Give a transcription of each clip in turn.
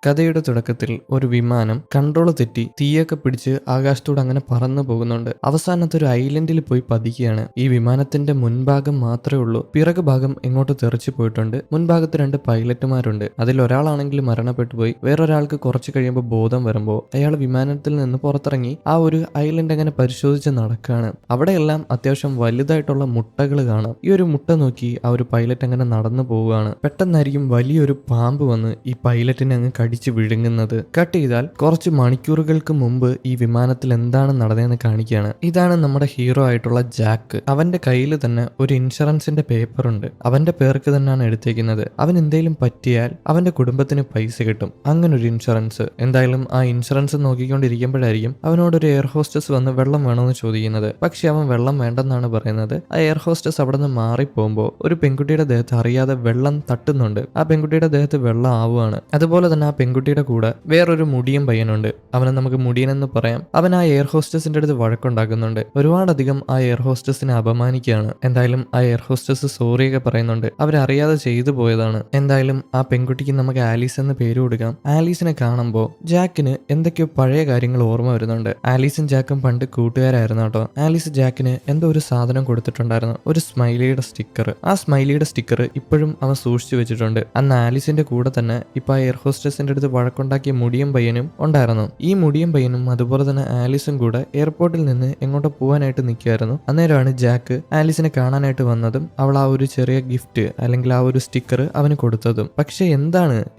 കഥയുടെ തുടക്കത്തിൽ ഒരു വിമാനം കൺട്രോൾ തെറ്റി തീയൊക്കെ പിടിച്ച് ആകാശത്തൂടെ അങ്ങനെ പറന്നു പോകുന്നുണ്ട്. അവസാനത്തെ ഒരു ഐലൻഡിൽ പോയി പതിക്കുകയാണ്. ഈ വിമാനത്തിന്റെ മുൻഭാഗം മാത്രമേ ഉള്ളൂ, പിറകു ഭാഗം എങ്ങോട്ട് തെറിച്ചു പോയിട്ടുണ്ട്. മുൻഭാഗത്ത് 2 പൈലറ്റുമാരുണ്ട്. അതിൽ ഒരാളാണെങ്കിൽ മരണപ്പെട്ടു പോയി. വേറൊരാൾക്ക് കുറച്ച് കഴിയുമ്പോൾ ബോധം വരുമ്പോൾ അയാൾ വിമാനത്തിൽ നിന്ന് പുറത്തിറങ്ങി ആ ഒരു ഐലൻഡ് അങ്ങനെ പരിശോധിച്ച് നടക്കുകയാണ്. അവിടെയെല്ലാം അത്യാവശ്യം വലുതായിട്ടുള്ള മുട്ടകൾ കാണാം. ഈ ഒരു മുട്ട നോക്കി ആ ഒരു പൈലറ്റ് അങ്ങനെ നടന്നു പോവുകയാണ്. പെട്ടെന്നായിരിക്കും വലിയൊരു പാമ്പ് വന്ന് ഈ പൈലറ്റിനെ അങ്ങ് കടിച്ചു വിഴുങ്ങുന്നത്. കട്ട് ചെയ്താൽ കുറച്ച് മണിക്കൂറുകൾക്ക് മുമ്പ് ഈ വിമാനത്തിൽ എന്താണ് നടന്നതെന്ന് കാണിക്കുകയാണ്. ഇതാണ് നമ്മുടെ ഹീറോ ആയിട്ടുള്ള ജാക്ക്. അവന്റെ കയ്യിൽ തന്നെ ഒരു ഇൻഷുറൻസിന്റെ പേപ്പർ ഉണ്ട്. അവന്റെ പേർക്ക് തന്നെയാണ് എടുത്തേക്കുന്നത്. അവൻ എന്തെങ്കിലും പറ്റിയാൽ അവന്റെ കുടുംബത്തിന് പൈസ കിട്ടും. അങ്ങനെ ഒരു ഇൻഷുറൻസ്. എന്തായാലും ആ ഇൻഷുറൻസ് നോക്കിക്കൊണ്ടിരിക്കുമ്പോഴായിരിക്കും അവനോട് ഒരു എയർ ഹോസ്റ്റസ് വന്ന് വെള്ളം വേണമെന്ന് ചോദിക്കുന്നത്. പക്ഷെ അവൻ വെള്ളം വേണ്ടെന്നാണ് പറയുന്നത്. ആ എയർ ഹോസ്റ്റസ് അവിടെ നിന്ന് മാറിപ്പോകുമ്പോൾ ഒരു പെൺകുട്ടിയുടെ ദേഹത്ത് അറിയാതെ വെള്ളം തട്ടുന്നുണ്ട്. ആ പെൺകുട്ടിയുടെ ദേഹത്ത് വെള്ളം ആവുകയാണ്. അതുപോലെ തന്നെ ആ പെൺകുട്ടിയുടെ കൂടെ വേറൊരു മുടിയൻ പയ്യനുണ്ട്. അവനെ നമുക്ക് മുടിയൻ എന്ന് പറയാം. അവൻ ആ എയർ ഹോസ്റ്റസിന്റെ അടുത്ത് വഴക്കുണ്ടാക്കുന്നുണ്ട്. ഒരുപാടധികം ആ എയർ ഹോസ്റ്റസിനെ അപമാനിക്കുകയാണ്. എന്തായാലും ആ എയർ ഹോസ്റ്റസ് സോറിയൊക്കെ പറയുന്നുണ്ട്. അവരറിയാതെ ചെയ്തു പോയതാണ്. എന്തായാലും ആ പെൺകുട്ടിക്ക് നമുക്ക് ആലീസ് എന്ന് പേര് കൊടുക്കാം. ആലീസിനെ കാണുമ്പോൾ ജാക്കിന് എന്തൊക്കെയോ പഴയ കാര്യങ്ങൾ ഓർമ്മ വരുന്നുണ്ട്. ആലീസും ജാക്കും പണ്ട് കൂട്ടുകാരായിരുന്നു കേട്ടോ. ആലീസ് ജാക്കിന് എന്തോ ഒരു സാധനം കൊടുത്തിട്ടുണ്ടായിരുന്നു, ഒരു സ്മൈലിയുടെ സ്റ്റിക്കർ. ആ സ്മൈലിയുടെ സ്റ്റിക്കർ ഇപ്പോഴും അവൻ സൂക്ഷിച്ചു വെച്ചിട്ടുണ്ട്. അന്ന് ആലീസിന്റെ കൂടെ തന്നെ ഇപ്പൊ ആ എയർ ഹോസ്റ്റസിന്റെ അടുത്ത് വഴക്കുണ്ടാക്കിയ മുടിയൻ പയ്യനും ഉണ്ടായിരുന്നു. ഈ മുടിയൻ പയ്യനും അതുപോലെ തന്നെ ആലീസും കൂടെ എയർപോർട്ടിൽ നിന്ന് എങ്ങോട്ടോ പോകാനായിട്ട് നിൽക്കുമായിരുന്നു. അന്നേരമാണ് ജാക്ക് ആലീസിനെ കാണാനായിട്ട് വന്നതും അവൾ ആ ഒരു ചെറിയ ഗിഫ്റ്റ് അല്ലെങ്കിൽ ആ ഒരു സ്റ്റിക്കർ അവന് കൊടുത്തതും. പക്ഷെ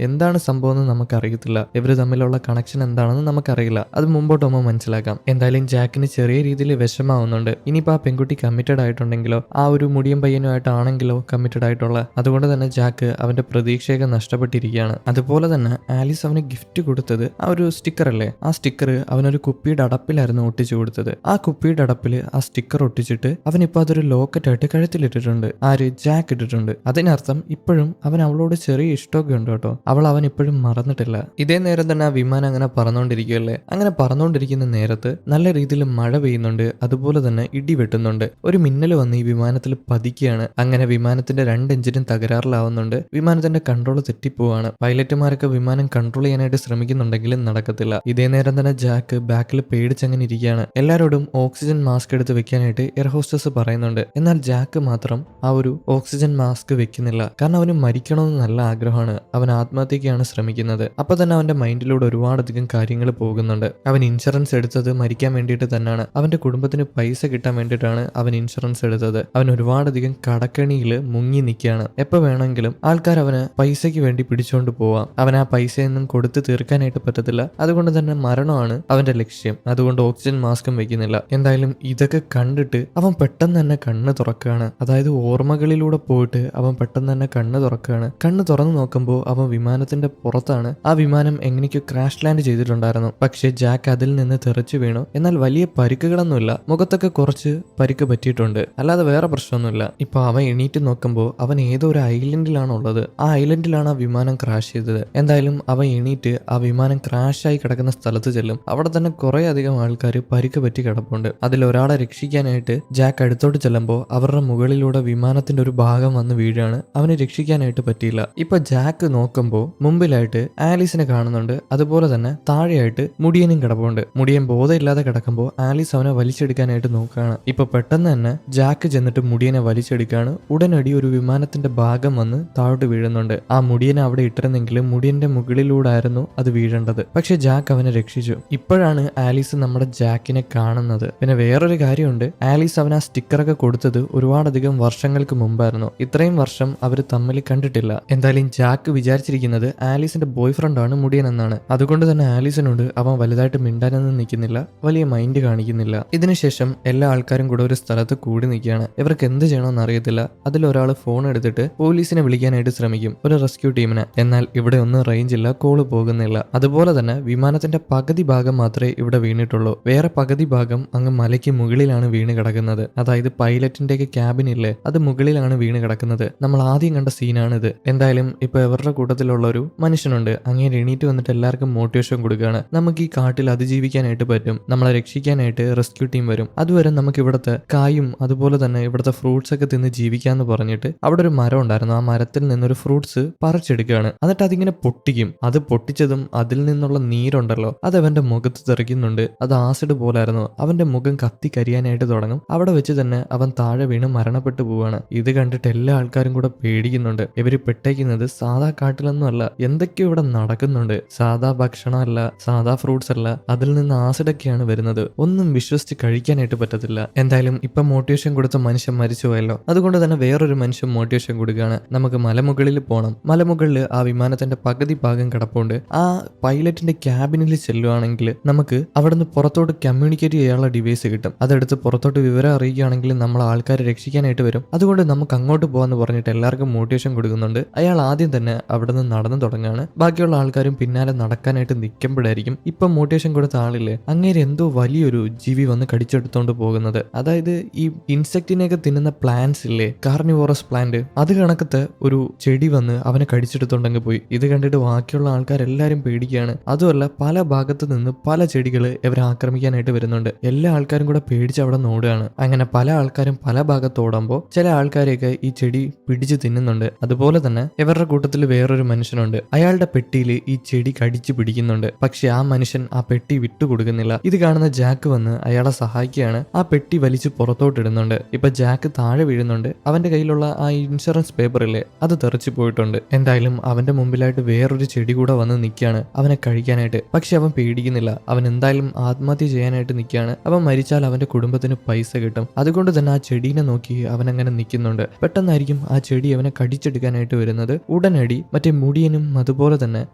എന്താണ് സംഭവം എന്ന് നമുക്കറിയത്തില്ല. ഇവര് തമ്മിലുള്ള കണക്ഷൻ എന്താണെന്ന് നമുക്കറിയില്ല. അത് മുമ്പോട്ട് പോകുമ്പോൾ മനസ്സിലാക്കാം. എന്തായാലും ജാക്കിന് ചെറിയ രീതിയിൽ വിഷമാവുന്നുണ്ട്. ഇനിയിപ്പോ ആ പെൺകുട്ടി കമ്മിറ്റഡ് ആയിട്ടുണ്ടെങ്കിലോ ആ ഒരു മുടിയൻ പയ്യനുമായിട്ടാണെങ്കിലോ കമ്മിറ്റഡ് ആയിട്ടുള്ള, അതുകൊണ്ട് തന്നെ ജാക്ക് അവന്റെ പ്രതീക്ഷയൊക്കെ നഷ്ടപ്പെട്ടിരിക്കുകയാണ്. അതുപോലെ തന്നെ ആലീസ് അവന് ഗിഫ്റ്റ് കൊടുത്തത് ആ ഒരു സ്റ്റിക്കർ അല്ലേ, ആ സ്റ്റിക്കർ അവനൊരു കുപ്പിയുടെ അടപ്പിലായിരുന്നു ഒട്ടിച്ചു കൊടുത്തത്. ആ കുപ്പിയുടെ അടപ്പിൽ ആ സ്റ്റിക്കർ ഒട്ടിച്ചിട്ട് അവനിപ്പോ അതൊരു ലോക്കറ്റ് ആയിട്ട് കഴുത്തിലിട്ടിട്ടുണ്ട്. ആര്? ജാക്ക് ഇട്ടിട്ടുണ്ട്. അതിനർത്ഥം ഇപ്പോഴും അവൻ അവളോട് ചെറിയ ഇഷ്ടമൊക്കെ ഉണ്ട് കേട്ടോ. അവൻ ഇപ്പോഴും മറന്നിട്ടില്ല. ഇതേ നേരം തന്നെ ആ വിമാനം അങ്ങനെ പറന്നുകൊണ്ടിരിക്കുകയല്ലേ. അങ്ങനെ പറന്നുകൊണ്ടിരിക്കുന്ന നേരത്ത് നല്ല രീതിയിൽ മഴ പെയ്യുന്നുണ്ട്. അതുപോലെ തന്നെ ഇടി വെട്ടുന്നുണ്ട്. ഒരു മിന്നൽ വന്ന് ഈ വിമാനത്തിൽ പതിക്കുകയാണ്. അങ്ങനെ വിമാനത്തിന്റെ 2 എഞ്ചിനും തകരാറിലാവുന്നുണ്ട്. വിമാനത്തിന്റെ കൺട്രോൾ തെറ്റിപ്പോവാണ്. പൈലറ്റുമാരൊക്കെ വിമാനം കൺട്രോൾ ചെയ്യാനായിട്ട് ശ്രമിക്കുന്നുണ്ടെങ്കിലും നടക്കത്തില്ല. ഇതേ നേരം തന്നെ ജാക്ക് ബാക്കിൽ പേടിച്ചങ്ങനെ ഇരിക്കുകയാണ്. എല്ലാവരോടും ഓക്സിജൻ മാസ്ക് എടുത്ത് വെക്കാനായിട്ട് എയർ ഹോസ്റ്റസ് പറയുന്നുണ്ട്. എന്നാൽ ജാക്ക് മാത്രം ആ ഒരു ഓക്സിജൻ മാസ്ക് വെക്കുന്നില്ല. കാരണം അവന് മരിക്കണമെന്ന് നല്ല ആഗ്രഹമാണ്. അവൻ ആത്മഹത്യക്കാണ് ശ്രമിക്കുന്നത്. അപ്പൊ തന്നെ അവന്റെ മൈൻഡിലൂടെ ഒരുപാടധികം കാര്യങ്ങൾ പോകുന്നുണ്ട്. അവൻ ഇൻഷുറൻസ് എടുത്തത് മരിക്കാൻ വേണ്ടിയിട്ട് തന്നെയാണ്. അവന്റെ കുടുംബത്തിന് പൈസ കിട്ടാൻ വേണ്ടിയിട്ടാണ് അവൻ ഇൻഷുറൻസ് എടുത്തത്. അവൻ ഒരുപാടധികം കടക്കണിയിൽ മുങ്ങി നിൽക്കുകയാണ്. എപ്പോ വേണമെങ്കിലും ആൾക്കാർ അവന് പൈസയ്ക്ക് വേണ്ടി പിടിച്ചുകൊണ്ട് പോവാം. അവൻ ആ പൈസയൊന്നും കൊടുത്തു തീർക്കാനായിട്ട് പറ്റത്തില്ല. അതുകൊണ്ട് തന്നെ മരണമാണ് അവന്റെ ലക്ഷ്യം. അതുകൊണ്ട് ഓക്സിജൻ മാസ്കും വെക്കുന്നില്ല. എന്തായാലും ഇതൊക്കെ കണ്ടിട്ട് അവൻ പെട്ടെന്ന് തന്നെ കണ്ണ് തുറക്കുകയാണ്. അതായത് ഓർമ്മകളിലൂടെ പോയിട്ട് അവൻ പെട്ടെന്ന് തന്നെ കണ്ണ് തുറക്കുകയാണ്. കണ്ണ് തുറന്നു നോക്കുമ്പോൾ അവൻ വിമാനത്തിന്റെ പുറത്താണ്. ആ വിമാനം എങ്ങനെയൊക്കെ ക്രാഷ് ലാൻഡ് ചെയ്തിട്ടുണ്ടായിരുന്നു. പക്ഷെ ജാക്ക് അതിൽ നിന്ന് തെറിച്ചു വീണു. എന്നാൽ വലിയ പരിക്കുകളൊന്നുമില്ല. മുഖത്തൊക്കെ കുറച്ച് പരിക്ക് പറ്റിയിട്ടുണ്ട്, അല്ലാതെ വേറെ പ്രശ്നമൊന്നുമില്ല. ഇപ്പൊ അവൻ എണീറ്റ് നോക്കുമ്പോൾ അവൻ ഏതോ ഒരു ഐലൻഡിലാണ് ഉള്ളത്. ആ ഐലൻഡിലാണ് ആ വിമാനം ക്രാഷ് ചെയ്തത്. എന്തായാലും അവൻ എണീറ്റ് ആ വിമാനം ക്രാഷായി കിടക്കുന്ന സ്ഥലത്ത് ചെല്ലും. അവിടെ തന്നെ കുറെ അധികം ആൾക്കാർ പരിക്ക് പറ്റി കിടപ്പുണ്ട്. അതിൽ ഒരാളെ രക്ഷിക്കാനായിട്ട് ജാക്ക് അടുത്തോട്ട് ചെല്ലുമ്പോൾ അവരുടെ മുകളിലൂടെ വിമാനത്തിന്റെ ഒരു ഭാഗം വന്ന് വീഴാണ്. അവനെ രക്ഷിക്കാനായിട്ട് പറ്റിയില്ല. ഇപ്പൊ ജാക്ക് നോക്കുമ്പോൾ മുമ്പിലായിട്ട് ആലീസിനെ കാണുന്നുണ്ട്. അതുപോലെ തന്നെ താഴെയായിട്ട് മുടിയനും കിടപ്പുണ്ട്. മുടിയൻ ബോധമില്ലാതെ കിടക്കുമ്പോൾ ആലീസ് അവനെ വലിച്ചെടുക്കാനായിട്ട് നോക്കുകയാണ്. ഇപ്പൊ പെട്ടെന്ന് തന്നെ ജാക്ക് ചെന്നിട്ട് മുടിയനെ വലിച്ചെടുക്കുകയാണ്. ഉടനടി ഒരു വിമാനത്തിന്റെ ഭാഗം വന്ന് താഴോട്ട് വീഴുന്നുണ്ട്. ആ മുടിയനെ അവിടെ ഇട്ടിരുന്നെങ്കിലും മുടിയന്റെ മുകളിലൂടായിരുന്നു അത് വീഴേണ്ടത്. പക്ഷെ ജാക്ക് അവനെ രക്ഷിച്ചു. ഇപ്പോഴാണ് ആലീസ് നമ്മുടെ ജാക്കിനെ കാണുന്നത്. പിന്നെ വേറൊരു കാര്യമുണ്ട്. ആലീസ് അവൻ ആ സ്റ്റിക്കറൊക്കെ കൊടുത്തത് ഒരുപാടധികം വർഷങ്ങൾക്ക് മുമ്പായിരുന്നു. ഇത്രയും വർഷം അവർ തമ്മിൽ കണ്ടിട്ടില്ല. എന്തായാലും ജാക്ക് വിചാരിച്ചിരിക്കുന്നത് ആലീസിന്റെ ബോയ് ഫ്രണ്ട് ആണ് മുടിയൻ എന്നാണ്. അതുകൊണ്ട് തന്നെ ആലീസിനോട് അവൻ വലുതായിട്ട് മിണ്ടാനൊന്നും നിൽക്കുന്നില്ല, വലിയ മൈൻഡ് കാണിക്കുന്നില്ല. ഇതിനുശേഷം എല്ലാ ആൾക്കാരും കൂടെ ഒരു സ്ഥലത്ത് കൂടി നിൽക്കുകയാണ്. ഇവർക്ക് എന്ത് ചെയ്യണമെന്ന് അറിയത്തില്ല. അതിലൊരാൾ ഫോൺ എടുത്തിട്ട് പോലീസിനെ വിളിക്കാനായിട്ട് ശ്രമിക്കും, ഒരു റെസ്ക്യൂ ടീമിനെ. എന്നാൽ ഇവിടെ ഒന്നും റേഞ്ച് ഇല്ല, കോള് പോകുന്നില്ല. അതുപോലെ തന്നെ വിമാനത്തിന്റെ പകുതി ഭാഗം മാത്രമേ ഇവിടെ വീണിട്ടുള്ളൂ. വേറെ പകുതി ഭാഗം അങ്ങ് മലയ്ക്ക് മുകളിലാണ് വീണ് കിടക്കുന്നത്. അതായത് പൈലറ്റിന്റെയൊക്കെ ക്യാബിൻ ഇല്ലേ, അത് മുകളിലാണ് വീണ് കിടക്കുന്നത്. നമ്മൾ ആദ്യം കണ്ട സീനാണിത്. എന്തായാലും ഇപ്പൊ ഇവരുടെ കൂട്ടത്തിലുള്ള ഒരു മനുഷ്യനുണ്ട്. അങ്ങനെ എണീറ്റ് വന്നിട്ട് എല്ലാവർക്കും മോട്ടിവേഷൻ കൊടുക്കുകയാണ്. നമുക്ക് ഈ കാട്ടിൽ അതിജീവിക്കാനായിട്ട് പറ്റും, നമ്മളെ രക്ഷിക്കാനായിട്ട് റെസ്ക്യൂ ടീം വരും. അതുവരെ നമുക്ക് ഇവിടുത്തെ കായും അതുപോലെ തന്നെ ഇവിടുത്തെ ഫ്രൂട്ട്സ് ഒക്കെ തിന്ന് ജീവിക്കാന്ന് പറഞ്ഞിട്ട് അവിടെ ഒരു മരം ഉണ്ടായിരുന്നു. ആ മരത്തിൽ നിന്നൊരു ഫ്രൂട്ട്സ് പറിച്ചെടുക്കുകയാണ്. എന്നിട്ട് അതിങ്ങനെ പൊട്ടിക്കും. അത് പൊട്ടിച്ചതും അതിൽ നിന്നുള്ള നീരുണ്ടല്ലോ അത് അവന്റെ മുഖത്ത് തെറിക്കുന്നുണ്ട്. അത് ആസിഡ് പോലായിരുന്നു. അവന്റെ മുഖം കത്തി കരിയാനായിട്ട് തുടങ്ങും. അവിടെ വെച്ച് തന്നെ അവൻ താഴെ വീണ് മരണപ്പെട്ടു പോവാണ്. ഇത് കണ്ടിട്ട് എല്ലാ ആൾക്കാരും കൂടെ പേടിക്കുന്നുണ്ട്. ഇവര് പെട്ടേക്കുന്നത് സാധാ കാട്ടിലൊന്നും അല്ല, എന്തൊക്കെയോ ഇവിടെ നടക്കുന്നുണ്ട്. സാധാ ഭക്ഷണമല്ല, സാധാ ഫ്രൂട്ട്സ് അല്ല, അതിൽ നിന്ന് ആസിഡൊക്കെയാണ് വരുന്നത്. ഒന്നും വിശ്വസിച്ച് കഴിക്കാനായിട്ട് പറ്റത്തില്ല. എന്തായാലും ഇപ്പൊ മോട്ടിവേഷൻ കൊടുത്ത മനുഷ്യൻ മരിച്ചു പോയല്ലോ, അതുകൊണ്ട് തന്നെ വേറൊരു മനുഷ്യൻ മോട്ടിവേഷൻ കൊടുക്കുകയാണ്. നമുക്ക് മലമുകളിൽ പോകണം. മലമുകളിൽ ആ വിമാനത്തിന്റെ പകുതി ഭാഗം കിടപ്പുണ്ട്. ആ പൈലറ്റിന്റെ ക്യാബിനിൽ ചെല്ലുവാണെങ്കിൽ നമുക്ക് അവിടുന്ന് പുറത്തോട്ട് കമ്മ്യൂണിക്കേറ്റ് ചെയ്യാനുള്ള ഡിവൈസ് കിട്ടും. അതെടുത്ത് പുറത്തോട്ട് വിവരം അറിയിക്കുകയാണെങ്കിൽ നമ്മൾ ആൾക്കാരെ രക്ഷിക്കാനായിട്ട് വരും. അതുകൊണ്ട് നമുക്ക് അങ്ങോട്ട് പോകാന്ന് പറഞ്ഞിട്ട് എല്ലാവർക്കും മോട്ടിവേഷൻ കൊടുക്കുന്നുണ്ട്. അയാൾ ആദ്യം തന്നെ അവിടെ നിന്ന് നടന്നു തുടങ്ങുകയാണ്. ബാക്കിയുള്ള ആൾക്കാരും പിന്നാലെ നടക്കാനായിട്ട് നിൽക്കുമ്പോഴായിരിക്കും ഇപ്പൊ മോട്ടിവേഷൻ കൊടുത്ത ആളില്ലേ, അങ്ങേര് എന്തോ വലിയൊരു ജീവി വന്ന് കടിച്ചെടുത്തോണ്ട് പോകുന്നത്. അതായത് ഈ ഇൻസെക്റ്റിനെയൊക്കെ തിന്നുന്ന പ്ലാന്റ്സ് ഇല്ലേ, കാർണിവോറസ് പ്ലാന്റ്, അത് കണക്കത്തെ ഒരു ചെടി വന്ന് അവനെ കടിച്ചെടുത്തോണ്ടങ്ങ് പോയി. ഇത് കണ്ടിട്ട് ബാക്കിയുള്ള ആൾക്കാരെല്ലാരും പേടിക്കുകയാണ്. അതുമല്ല പല ഭാഗത്ത് നിന്ന് പല ചെടികള് ഇവരെ ആക്രമിക്കാനായിട്ട് വരുന്നുണ്ട്. എല്ലാ ആൾക്കാരും കൂടെ പേടിച്ച് അവിടെ നോടുകയാണ്. അങ്ങനെ പല ആൾക്കാരും പല ഭാഗത്ത് ഓടുമ്പോൾ ചില ആൾക്കാരെയൊക്കെ ഈ ചെടി പിടിച്ചു തിന്നുന്നുണ്ട്. അതുപോലെ തന്നെ ഇവരുടെ കൂട്ടത്തിൽ വേറൊരു മനുഷ്യനുണ്ട്. അയാളുടെ പെട്ടിയിൽ ഈ ചെടി കടിച്ചു പിടിക്കുന്നുണ്ട്. പക്ഷെ ആ മനുഷ്യൻ ആ പെട്ടി വിട്ടുകൊടുക്കുന്നില്ല. ഇത് കാണുന്ന ജാക്ക് വന്ന് അയാളെ സഹായിക്കുകയാണ്. ആ പെട്ടി വലിച്ചു പുറത്തോട്ടിടുന്നുണ്ട്. ഇപ്പൊ ജാക്ക് താഴെ വീഴുന്നുണ്ട്. അവന്റെ കയ്യിലുള്ള ആ ഇൻഷുറൻസ് പേപ്പറില്ലേ അത് തെറിച്ചു പോയിട്ടുണ്ട്. എന്തായാലും അവന്റെ മുമ്പിലായിട്ട് വേറൊരു ചെടി കൂടെ വന്ന് നിൽക്കുകയാണ് അവനെ കഴിക്കാനായിട്ട്. പക്ഷെ അവൻ പേടിക്കുന്നില്ല. അവൻ എന്തായാലും ആത്മഹത്യ ചെയ്യാനായിട്ട് നിൽക്കുകയാണ്. അവൻ മരിച്ചാൽ അവന്റെ കുടുംബത്തിന് പൈസ കിട്ടും. അതുകൊണ്ട് തന്നെ ആ ചെടീനെ നോക്കി അവൻ അങ്ങനെ നിൽക്കുന്നുണ്ട്. പെട്ടെന്നായിരിക്കും ആ ചെടി അവനെ കടിച്ചെടുക്കാനായിട്ട് വരുന്നത്. ഉടനടി മറ്റേ മുടിയനും അതുപോലെ തന്നെ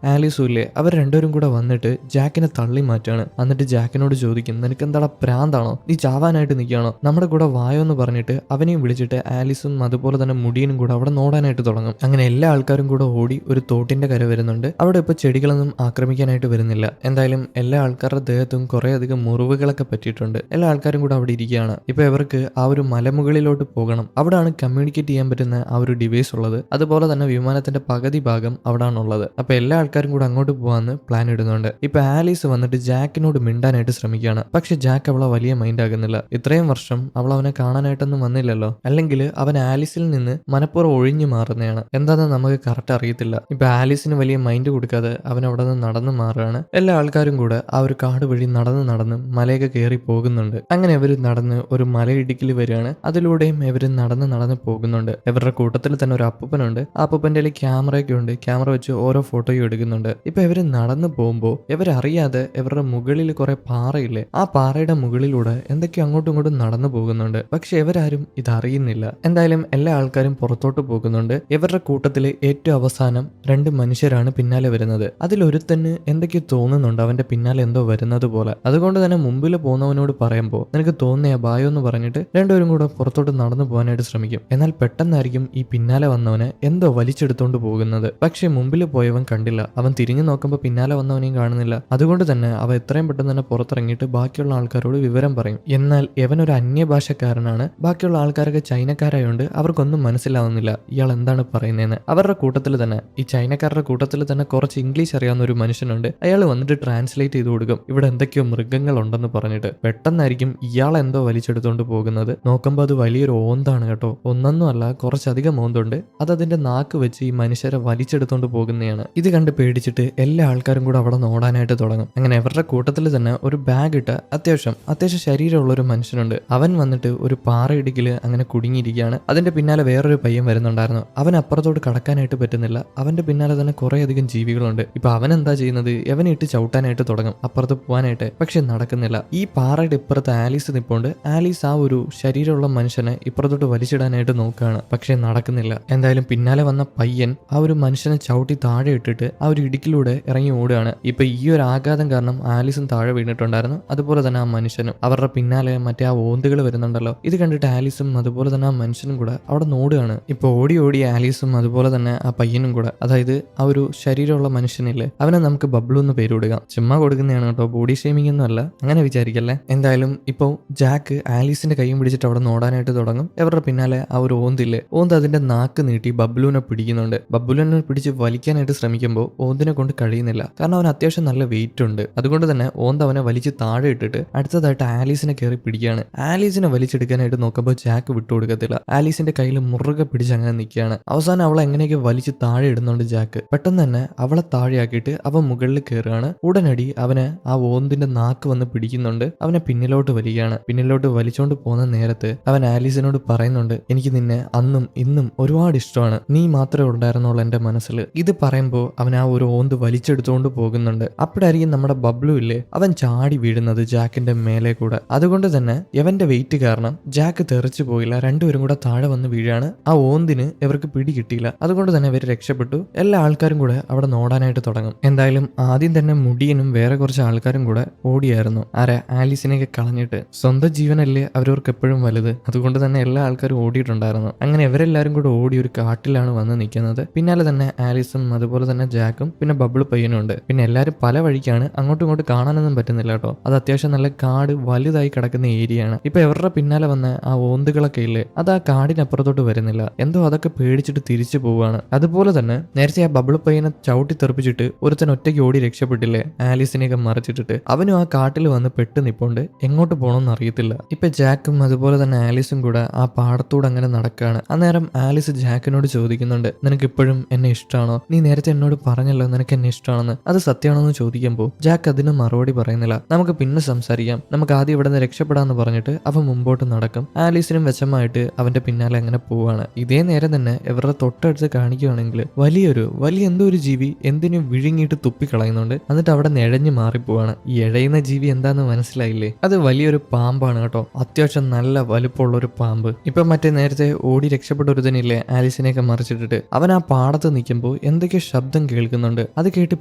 ആലീസും ഇല്ലേ, അവർ രണ്ടുപേരും കൂടെ വന്നിട്ട് ജാക്കിനെ തള്ളി മാറ്റാണ്. എന്നിട്ട് ജാക്കിനോട് ചോദിക്കും, നിനക്ക് എന്താടാ പ്രാന്താണോ, നീ ചാവാനായിട്ട് നിൽക്കുകയാണോ, നമ്മുടെ കൂടെ വായോ എന്ന് പറഞ്ഞിട്ട് അവനെയും വിളിച്ചിട്ട് ആലീസും അതുപോലെ തന്നെ മുടിയനും കൂടെ അവിടെ നോടാനായിട്ട് തുടങ്ങും. അങ്ങനെ എല്ലാ ആൾക്കാരും കൂടെ ഓടി ഒരു തോട്ടിന്റെ കര വരുന്നുണ്ട്. അവിടെ ഇപ്പൊ ചെടികളൊന്നും ആക്രമിക്കാനായിട്ട് വരുന്നില്ല. എന്തായാലും എല്ലാ ആൾക്കാരുടെ ദേഹത്തും കുറെ അധികം മുറിവുകളൊക്കെ പറ്റിയിട്ടുണ്ട്. എല്ലാ ആൾക്കാരും കൂടെ അവിടെ ഇരിക്കുകയാണ്. ഇപ്പൊ ഇവർക്ക് ആ ഒരു മലമുകളിലോട്ട് പോകണം. അവിടാണ് കമ്മ്യൂണിക്കേറ്റ് ചെയ്യാൻ പറ്റുന്ന ആ ഒരു ഡിവൈസ് ഉള്ളത്. അതുപോലെ തന്നെ വിമാനത്തിന്റെ പകുതി ഭാഗം അവിടാണുള്ളത്. അപ്പൊ എല്ലാ ആൾക്കാരും കൂടെ അങ്ങോട്ട് പോകാന്ന് പ്ലാൻ ഇടുന്നുണ്ട്. ഇപ്പൊ ആലീസ് വന്നിട്ട് ജാക്കിനോട് മിണ്ടാനായിട്ട് ശ്രമിക്കുകയാണ്. പക്ഷെ ജാക്ക് അവളെ വലിയ മൈൻഡ് ആകുന്നില്ല. ഇത്രയും വർഷം അവൾ അവനെ കാണാനായിട്ടൊന്നും വന്നില്ലല്ലോ, അല്ലെങ്കിൽ അവൻ ആലീസിൽ നിന്ന് മനപ്പുറം ഒഴിഞ്ഞു മാറുന്നതാണ്. എന്താണെന്ന് നമുക്ക് കറക്റ്റ് അറിയത്തില്ല. ഇപ്പൊ ആലീസിന് വലിയ മൈൻഡ് കൊടുക്കാതെ അവൻ അവിടെ നിന്ന് നടന്നു മാറുകയാണ്. എല്ലാ ആൾക്കാരും കൂടെ ആ ഒരു കാട് വഴി നടന്ന് മലയൊക്കെ കയറി പോകുന്നുണ്ട്. അങ്ങനെ ഇവർ നടന്ന് ഒരു മലയിടുക്കിൽ വരികയാണ്. അതിലൂടെയും ഇവർ നടന്ന് പോകുന്നുണ്ട്. ഇവരുടെ കൂട്ടത്തിൽ തന്നെ ഒരു അപ്പൂപ്പനുണ്ട്. ആ അപ്പൂപ്പന്റെ ക്യാമറയൊക്കെ ഉണ്ട്. ക്യാമറ വെച്ച് ഓരോ ഫോട്ടോയും എടുക്കുന്നുണ്ട്. ഇപ്പൊ ഇവര് നടന്നു പോകുമ്പോൾ ഇവരറിയാതെ ഇവരുടെ മുകളിൽ കുറെ പാറയില്ലേ, ആ പാറയുടെ മുകളിലൂടെ എന്തൊക്കെയോ അങ്ങോട്ടും ഇങ്ങോട്ടും നടന്നു പോകുന്നുണ്ട്. പക്ഷെ ഇവരാരും ഇതറിയുന്നില്ല. എന്തായാലും എല്ലാ ആൾക്കാരും പുറത്തോട്ട് പോകുന്നുണ്ട്. ഇവരുടെ കൂട്ടത്തില് ഏറ്റവും അവസാനം രണ്ട് മനുഷ്യരാണ് പിന്നാലെ വരുന്നത്. അതിലൊരുത്തന് എന്തൊക്കെയോ തോന്നുന്നുണ്ട്, അവന്റെ പിന്നാലെ എന്തോ വരുന്നത് പോലെ. അതുകൊണ്ട് തന്നെ മുമ്പിൽ പോകുന്നവനോട് പറയുമ്പോൾ നിനക്ക് തോന്നിയ ബായോ എന്ന് പറഞ്ഞിട്ട് രണ്ടുപേരും കൂടെ പുറത്തോട്ട് നടന്നു പോകാനായിട്ട് ശ്രമിക്കും. എന്നാൽ പെട്ടെന്നായിരിക്കും ഈ പിന്നാലെ വന്നവനെ എന്തോ വലിച്ചെടുത്തോണ്ട് പോകുന്നത്. പക്ഷെ മുമ്പിൽ പോയവൻ കണ്ടില്ല. അവൻ തിരിഞ്ഞു നോക്കുമ്പോൾ പിന്നാലെ വന്നവനെയും കാണുന്നില്ല. അതുകൊണ്ട് തന്നെ അവ എത്രയും പെട്ടെന്ന് തന്നെ പുറത്തിറങ്ങിയിട്ട് ബാക്കിയുള്ള ആൾക്കാരോട് വിവരം പറയും. എന്നാൽ ഇവനൊരു അന്യഭാഷക്കാരനാണ്. ബാക്കിയുള്ള ആൾക്കാരൊക്കെ ചൈനക്കാരായോണ്ട് അവർക്കൊന്നും മനസ്സിലാവുന്നില്ല ഇയാൾ എന്താണ് പറയുന്നതെന്ന്. അവരുടെ കൂട്ടത്തിൽ തന്നെ ഈ ചൈനക്കാരുടെ കൂട്ടത്തിൽ തന്നെ കുറച്ച് ഇംഗ്ലീഷ് അറിയാവുന്ന ഒരു മനുഷ്യനുണ്ട്. അയാൾ വന്നിട്ട് ട്രാൻസ്ലേറ്റ് ചെയ്ത് കൊടുക്കും, ഇവിടെ എന്തൊക്കെയോ മൃഗങ്ങളുണ്ടെന്ന് പറഞ്ഞിട്ട്. പെട്ടെന്നായിരിക്കും ഇയാൾ എന്തോ വലിച്ചെടുത്തോണ്ട് പോകുന്നത്. നോക്കുമ്പോൾ അത് വലിയൊരു ഓന്താണ് കേട്ടോ. ഒന്നൊന്നും അല്ല, കുറച്ചധികം ഓന്തുണ്ട്. അത് അതിന്റെ നാക്ക് വെച്ച് ഈ മനുഷ്യരെ വലിച്ചെടുത്തോണ്ട് പോകുന്നതാണ്. ഇത് കണ്ട് പേടിച്ചിട്ട് എല്ലാ ആൾക്കാരും കൂടെ അവിടെ നോടാനായിട്ട് തുടങ്ങും. അങ്ങനെ അവരുടെ കൂട്ടത്തിൽ തന്നെ ഒരു ബാഗ് ഇട്ട അത്യാവശ്യം ശരീരമുള്ള ഒരു മനുഷ്യനുണ്ട്. അവൻ വന്നിട്ട് ഒരു പാറയിടുക്കില് അങ്ങനെ കുടുങ്ങിയിരിക്കുകയാണ്. അതിന്റെ പിന്നാലെ വേറൊരു പയ്യൻ വരുന്നുണ്ടായിരുന്നു. അവൻ അപ്പുറത്തോട്ട് കടക്കാനായിട്ട് പറ്റുന്നില്ല. അവന്റെ പിന്നാലെ തന്നെ കുറെ അധികം ജീവികളുണ്ട്. ഇപ്പൊ അവൻ എന്താ ചെയ്യുന്നത്, ഇവനെ ഇട്ട് ചവിട്ടാനായിട്ട് തുടങ്ങും അപ്പുറത്ത് പോകാനായിട്ട്. പക്ഷെ നടക്കുന്നില്ല. ഈ പാറയുടെ ഇപ്പുറത്ത് ആലീസ് നിൽപ്പുണ്ട്. ആലീസ് ആ ഒരു ശരീരമുള്ള മനുഷ്യനെ ഇപ്പുറത്തോട്ട് വലിച്ചിടാനായിട്ട് നോക്കുകയാണ്. പക്ഷെ നടക്കുന്നില്ല. എന്തായാലും പിന്നാലെ വന്ന പയ്യൻ ആ ഒരു മനുഷ്യനെ ചവിട്ടി താഴെ ഇട്ടിട്ട് ആ ഒരു ഇടുക്കിലൂടെ ഇറങ്ങി ഓടുകയാണ്. ഇപ്പൊ ഈ ഒരു ആഘാതം കാരണം ആലീസും താഴെ വീണിട്ടുണ്ടായിരുന്നു. അതുപോലെ തന്നെ ആ മനുഷ്യനും. അവരുടെ പിന്നാലെ മറ്റേ ആ ഓന്തുകൾ വരുന്നുണ്ടല്ലോ. ഇത് കണ്ടിട്ട് ആലീസും അതുപോലെ തന്നെ ആ മനുഷ്യനും കൂടെ അവിടെ നോടുകയാണ്. ഇപ്പൊ ഓടി ആലീസും അതുപോലെ തന്നെ ആ പയ്യനും കൂടെ, അതായത് ആ ഒരു ശരീരമുള്ള മനുഷ്യനില്ലേ, അവനെ നമുക്ക് ബബ്ലു എന്ന് പേര് കൊടുക്കാം. ചുമ്മാ കൊടുക്കുന്നതാണ് കേട്ടോ, ബോഡി ഷേമിംഗ് ഒന്നും അല്ല, അങ്ങനെ വിചാരിക്കല്ലേ. എന്തായാലും ഇപ്പൊ ജാക്ക് ആലീസിന്റെ കൈയും പിടിച്ചിട്ട് അവിടെ നോടാനായിട്ട് തുടങ്ങും. ഇവരുടെ പിന്നാലെ ആ ഒരു ഓന്തില്ലേ, ഓന്ത് അതിന്റെ നാക്ക് നീട്ടി ബബ്ലുവിനെ പിടിക്കുന്നുണ്ട്. ബബ്ലുവിനെ പിടിച്ച് വലിക്കാനായിട്ട് ശ്രമിക്കുമ്പോൾ ഓന്തിനെ കൊണ്ട് കഴിയുന്നില്ല. കാരണം അവന് അത്യാവശ്യം നല്ല വെയിറ്റ് ഉണ്ട്. അതുകൊണ്ട് തന്നെ ഓന്ത് അവനെ വലിച്ച് താഴെ ഇട്ടിട്ട് അടുത്തതായിട്ട് ആലീസിനെ കയറി പിടിക്കുകയാണ്. ആലീസിനെ വലിച്ചെടുക്കാനായിട്ട് നോക്കുമ്പോൾ ജാക്ക് വിട്ടുകൊടുക്കത്തില്ല. ആലീസിന്റെ കയ്യിൽ മുറുകെ പിടിച്ച് അങ്ങനെ നിൽക്കുകയാണ്. അവസാനം അവളെ എങ്ങനെയൊക്കെ വലിച്ച് താഴെ ഇടുന്നുണ്ട് ജാക്ക്. പെട്ടെന്ന് തന്നെ അവളെ താഴെയാക്കിയിട്ട് അവൻ മുകളിൽ കയറുകയാണ്. ഉടനടി അവന് ആ ഓന്തിന്റെ നാക്ക് വന്ന് പിടിക്കുന്നുണ്ട്. അവനെ പിന്നിലോട്ട് വലിക്കുകയാണ്. പിന്നിലോട്ട് വലിച്ചോണ്ട് പോകുന്ന നേരത്ത് അവൻ ആലീസിനോട് പറയുന്നുണ്ട്, എനിക്ക് നിന്നെ അന്നും ഇന്നും ഒരുപാട് ഇഷ്ടമാണ്, നീ മാത്രമേ ഉണ്ടായിരുന്നുള്ളൂ എന്റെ മനസ്സിൽ. ഇത് പറയുമ്പോൾ അവൻ ആ ഒരു ഓന്ത് വലിച്ചെടുത്തുകൊണ്ട് പോകുന്നുണ്ട്. അപ്പോഴായിരിക്കും നമ്മുടെ ബബ്ലു ഇല്ലേ, അവൻ ചാടി വീഴുന്നത് ജാക്കിന്റെ മേലെ കൂടെ. അതുകൊണ്ട് തന്നെ ഇവന്റെ വെയിറ്റ് കാരണം ജാക്ക് തെറിച്ചു പോയില്ല. രണ്ടുപേരും കൂടെ താഴെ വന്ന് വീഴാണ്. ആ ഓന്തിന് ഇവർക്ക് പിടി കിട്ടിയില്ല. അതുകൊണ്ട് തന്നെ ഇവർ രക്ഷപ്പെട്ടു. എല്ലാ ആൾക്കാരും കൂടെ അവിടെ നോടാനായിട്ട് തുടങ്ങും. എന്തായാലും ആദ്യം തന്നെ മുടിയനും വേറെ കുറച്ച് ആൾക്കാരും കൂടെ ഓടിയായിരുന്നു. ആരെ, ആലീസിനെയൊക്കെ കളഞ്ഞിട്ട്. സ്വന്തം ജീവനല്ലേ അവരവർക്ക് എപ്പോഴും വലുത്. അതുകൊണ്ട് തന്നെ എല്ലാ ആൾക്കാരും ഓടിയിട്ടുണ്ടായിരുന്നു. അങ്ങനെ ഇവരെല്ലാരും കൂടെ ഓടി ഒരു കാട്ടിലാണ് വന്ന് നിൽക്കുന്നത്. പിന്നാലെ തന്നെ ആലീസും അതുപോലെ തന്നെ ജാക്കും പിന്നെ ബബിൾ പയ്യനും ഉണ്ട്. പിന്നെ എല്ലാവരും പല വഴിക്കാണ്, അങ്ങോട്ടും ഇങ്ങോട്ടും കാണാനൊന്നും പറ്റുന്നില്ല കേട്ടോ. അത് അത്യാവശ്യം നല്ല കാട് വലുതായി കിടക്കുന്ന ഏരിയയാണ്. ഇപ്പൊ ഇവരുടെ പിന്നാലെ വന്ന ആ ഓന്തുകളൊക്കെ ഇല്ലേ, അത് ആ കാടിനപ്പുറത്തോട്ട് വരുന്നില്ല. എന്തോ അതൊക്കെ പേടിച്ചിട്ട് തിരിച്ചു പോവാണ്. അതുപോലെ തന്നെ നേരത്തെ ആ ബബിൾ പയ്യനെ ചവിട്ടി തെറിപ്പിച്ചിട്ട് ഒരുത്തൻ ഒറ്റയ്ക്ക് ഓടി രക്ഷപ്പെട്ടില്ലേ, ആലീസിനെയൊക്കെ മറിച്ചിട്ടിട്ട്. അവനും ആ കാട്ടിൽ വന്ന് പെട്ട് നിപ്പോണ്ട്. എങ്ങോട്ട് പോകണമെന്ന് അറിയത്തില്ല. ഇപ്പൊ ജാക്കും അതുപോലെ തന്നെ ആലീസും കൂടെ ആ പാടത്തൂടെ അങ്ങനെ നടക്കുകയാണ്. അന്നേരം ആലീസ് ജാക്കിനോട് ചോദിക്കുന്നുണ്ട്, നിനക്ക് ഇപ്പോഴും എന്നെ ഇഷ്ടമാണോ? നീ നേരത്തെ എന്നോട് പറഞ്ഞല്ലോ നിനക്ക് എന്നെ ഇഷ്ടമാണെന്ന്, അത് സത്യമാണോ എന്ന് ചോദിക്കുമ്പോൾ ജാക്ക് അതിന് മറുപടി പറയുന്നില്ല. നമുക്ക് പിന്നെ സംസാരിക്കാം, നമുക്ക് ആദ്യം ഇവിടെ നിന്ന് രക്ഷപ്പെടാന്ന് പറഞ്ഞിട്ട് അവൻ മുമ്പോട്ട് നടക്കും. ആലീസിനും വെച്ചമായിട്ട് അവന്റെ പിന്നാലെ അങ്ങനെ പോവാണ്. ഇതേ നേരം തന്നെ ഇവരുടെ തൊട്ടടുത്ത് കാണിക്കുകയാണെങ്കിൽ വലിയ എന്തോ ഒരു ജീവി എന്തിനും വിഴുങ്ങിയിട്ട് തുപ്പിക്കളയുന്നുണ്ട്. എന്നിട്ട് അവിടെ നിഴഞ്ഞു മാറിപ്പോവാണ്. ഈ എഴയുന്ന ജീവി എന്താന്ന് മനസ്സിലായില്ലേ, അത് വലിയൊരു പാമ്പാണ് കേട്ടോ. അത്യാവശ്യം നല്ല വലുപ്പമുള്ള ഒരു പാമ്പ്. ഇപ്പൊ മറ്റേ നേരത്തെ ഓടി രക്ഷപ്പെട്ട ഒരുതനില്ലേ, ആലീസിനെയൊക്കെ മറിച്ചിട്ടിട്ട്, അവൻ ആ പാടത്ത് നിൽക്കുമ്പോൾ എന്തൊക്കെയോ ശബ്ദം കേൾക്കുന്നുണ്ട്. അത് കേട്ട്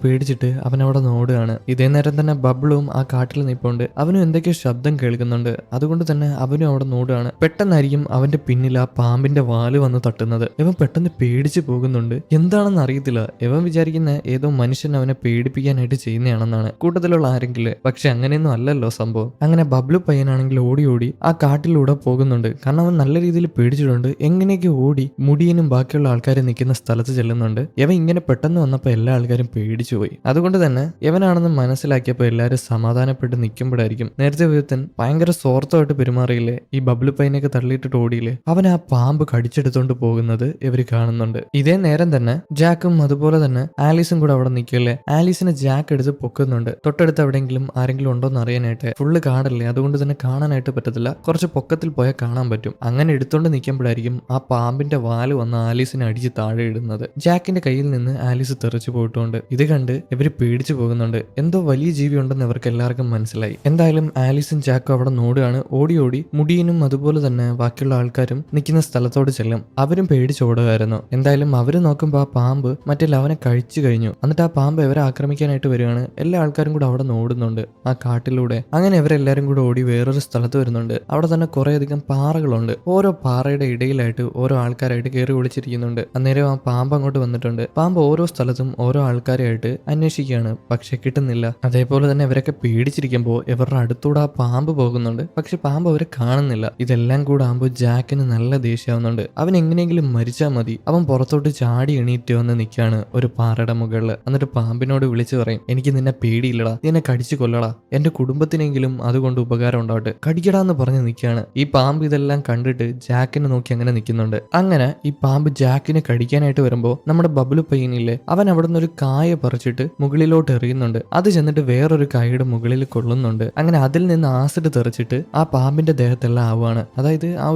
പേടിച്ചിട്ട് അവൻ അവിടെ നോടുകയാണ്. ഇതേ നേരം തന്നെ ബബിളും ആ കാട്ടിൽ നിൽപ്പുണ്ട്. അവനും എന്തൊക്കെയോ ശബ്ദം കേൾക്കുന്നുണ്ട്. അതുകൊണ്ട് തന്നെ അവനും അവിടെ നോടുകയാണ്. പെട്ടെന്നായിരിക്കും അവന്റെ പിന്നിൽ ആ പാമ്പിന്റെ വാല് വന്ന് തട്ടുന്നത്. ഇവൻ പെട്ടെന്ന് പേടിച്ചു പോകുന്നുണ്ട്. എന്താണെന്ന് അറിയത്തില്ല. ഇവൻ വിചാരിക്കുന്ന ഏതോ മനുഷ്യൻ അവനെ പേടിപ്പിക്കാനായിട്ട് ചെയ്യുന്നതാണെന്നാണ്, കൂട്ടത്തിലുള്ള ആരെങ്കിലും. പക്ഷെ അങ്ങനെയൊന്നും അല്ലല്ലോ സംഭവം. അങ്ങനെ ബബ്ലു പയ്യനാണെങ്കിൽ ഓടി ഓടി ആ കാട്ടിലൂടെ പോകുന്നുണ്ട്. കാരണം അവൻ നല്ല രീതിയിൽ പേടിച്ചിട്ടുണ്ട്. എങ്ങനെയൊക്കെ ഓടി മുടിയനും ബാക്കിയുള്ള ആൾക്കാരെ നിൽക്കുന്ന സ്ഥലത്ത് ചെല്ലുന്നുണ്ട്. ഇവൻ ഇങ്ങനെ പെട്ടെന്ന് വന്നപ്പോൾ എല്ലാ ആൾക്കാരും പേടിച്ചു പോയി. അതുകൊണ്ട് തന്നെ ഇവനാണെന്ന് മനസ്സിലാക്കിയപ്പോൾ എല്ലാവരും സമാധാനപ്പെട്ട് നിൽക്കുമ്പോഴായിരിക്കും നേരത്തെ വിധത്തൻ ഭയങ്കര സ്വാർത്ഥമായിട്ട് പെരുമാറിയില്ലേ, ഈ ബബ്ലു പയ്യനെയൊക്കെ തള്ളിയിട്ടിട്ട് ഓടിയില്ലേ, അവൻ ആ പാമ്പ് കടിച്ചെടുത്തോണ്ട് പോകുന്നത് ഇവര് കാണുന്നുണ്ട്. ഇതേ നേരം തന്നെ ജാക്കും അതുപോലെ തന്നെ ആലീസും കൂടെ അവിടെ നിൽക്കില്ലേ. ആലീസിനെ ജാക്ക് എടുത്ത് പൊക്കുന്നുണ്ട്. തൊട്ടടുത്ത് എവിടെയെങ്കിലും ആരെങ്കിലും ഉണ്ടോ എന്ന് അറിയാനായിട്ട്. ഫുള്ള് കാടല്ലേ, അതുകൊണ്ട് തന്നെ കാണാനായിട്ട് പറ്റത്തില്ല. കുറച്ച് പൊക്കത്തിൽ പോയാൽ കാണാൻ പറ്റും. അങ്ങനെ എടുത്തോണ്ട് നിൽക്കുമ്പോഴായിരിക്കും ആ പാമ്പിന്റെ വാല് വന്ന് ആലീസിനെ അടിച്ച് താഴെ ഇടുന്നത്. ജാക്കിന്റെ കയ്യിൽ നിന്ന് ആലീസ് തെറിച്ചു പോയിട്ടുണ്ട്. ഇത് കണ്ട് ഇവര് പേടിച്ചു പോകുന്നുണ്ട്. എന്തോ വലിയ ജീവി ഉണ്ടെന്ന് ഇവർക്ക് എല്ലാവർക്കും മനസ്സിലായി. എന്തായാലും ആലീസും ജാക്കും അവിടെ നോടുകയാണ്. ഓടി ഓടി മുടിയനും അതുപോലെ തന്നെ ബാക്കിയുള്ള ആൾക്കാരും നിൽക്കുന്ന സ്ഥലത്തോട് ചെല്ലും. അവരും പേടിച്ചോടുകയായിരുന്നു. എന്തായാലും അവര് നോക്കുമ്പോൾ ആ പാമ്പ് മറ്റേ ലവനെ കഴിച്ചു കഴിഞ്ഞു. എന്നിട്ട് ആ പാമ്പ് ഇവരെ ആക്രമിക്കാനായിട്ട് വരികയാണ്. എല്ലാ ആൾക്കാരും കൂടെ അവിടെ നോടുന്നുണ്ട് ആ കാട്ടിലൂടെ. അങ്ങനെ ഇവരെല്ലാരും കൂടെ ഓടി വേറൊരു സ്ഥലത്ത് വരുന്നുണ്ട്. അവിടെ തന്നെ കുറെ അധികം പാറകളുണ്ട്. ഓരോ പാറയുടെ ഇടയിലായിട്ട് ഓരോ ആൾക്കാരായിട്ട് കയറി ഒളിച്ചിരിക്കുന്നുണ്ട്. അന്നേരം ആ പാമ്പ് അങ്ങോട്ട് വന്നിട്ടുണ്ട്. പാമ്പ് ഓരോ സ്ഥലത്തും ഓരോ ആൾക്കാരായിട്ട് അന്വേഷിക്കുകയാണ്. പക്ഷെ കിട്ടുന്നില്ല. അതേപോലെ തന്നെ ഇവരൊക്കെ പേടിച്ചിരിക്കുമ്പോൾ ഇവരുടെ അടുത്തൂടെ ആ പാമ്പ് പോകുന്നുണ്ട്. പക്ഷെ പാമ്പ് അവരെ കാണുന്നില്ല. ഇതെല്ലാം കൂടെ ആകുമ്പോൾ ജാക്കിന് നല്ല ദേഷ്യമാവുന്നുണ്ട്. അവൻ എങ്ങനെയെങ്കിലും മരിച്ചാൽ മതി. അവൻ പുറത്തോട്ട് ചാടി എണീറ്റ് വന്ന് നിൽക്കുകയാണ് ഒരു പാറയുടെ മുകളിൽ. എന്നിട്ട് പാമ്പിനോട് വിളിച്ചു പറയും, എനിക്ക് നിന്നെ പേടിയില്ലടാ, നിന്നെ കടിച്ചു കൊല്ലടാ, എന്റെ കുടുംബത്തിനെങ്കിലും അതുകൊണ്ട് ഉപകാരം ഉണ്ടാവട്ടെ, കടിക്കടാന്ന് പറഞ്ഞ് നിൽക്കുകയാണ്. ഈ പാമ്പ് ഇതെല്ലാം കണ്ടിട്ട് ജാക്കിനെ നോക്കി അങ്ങനെ നിൽക്കുന്നുണ്ട്. അങ്ങനെ ഈ പാമ്പ് ജാക്കിനെ കടിക്കാനായിട്ട് വരുമ്പോൾ നമ്മുടെ ബബ്ലു പയ്യനില്ലേ, അവൻ അവിടെ നിന്ന് ഒരു കായ പറിച്ചിട്ട് മുകളിലോട്ട് എറിയുന്നുണ്ട്. അത് ചെന്നിട്ട് വേറൊരു കായയുടെ മുകളിൽ കൊള്ളുന്നുണ്ട്. അങ്ങനെ അതിൽ നിന്ന് ആസിഡ് തെറിച്ചിട്ട് ആ പാമ്പിന്റെ ദേഹത്തെല്ലാം ആവുകയാണ്. അതായത് ആ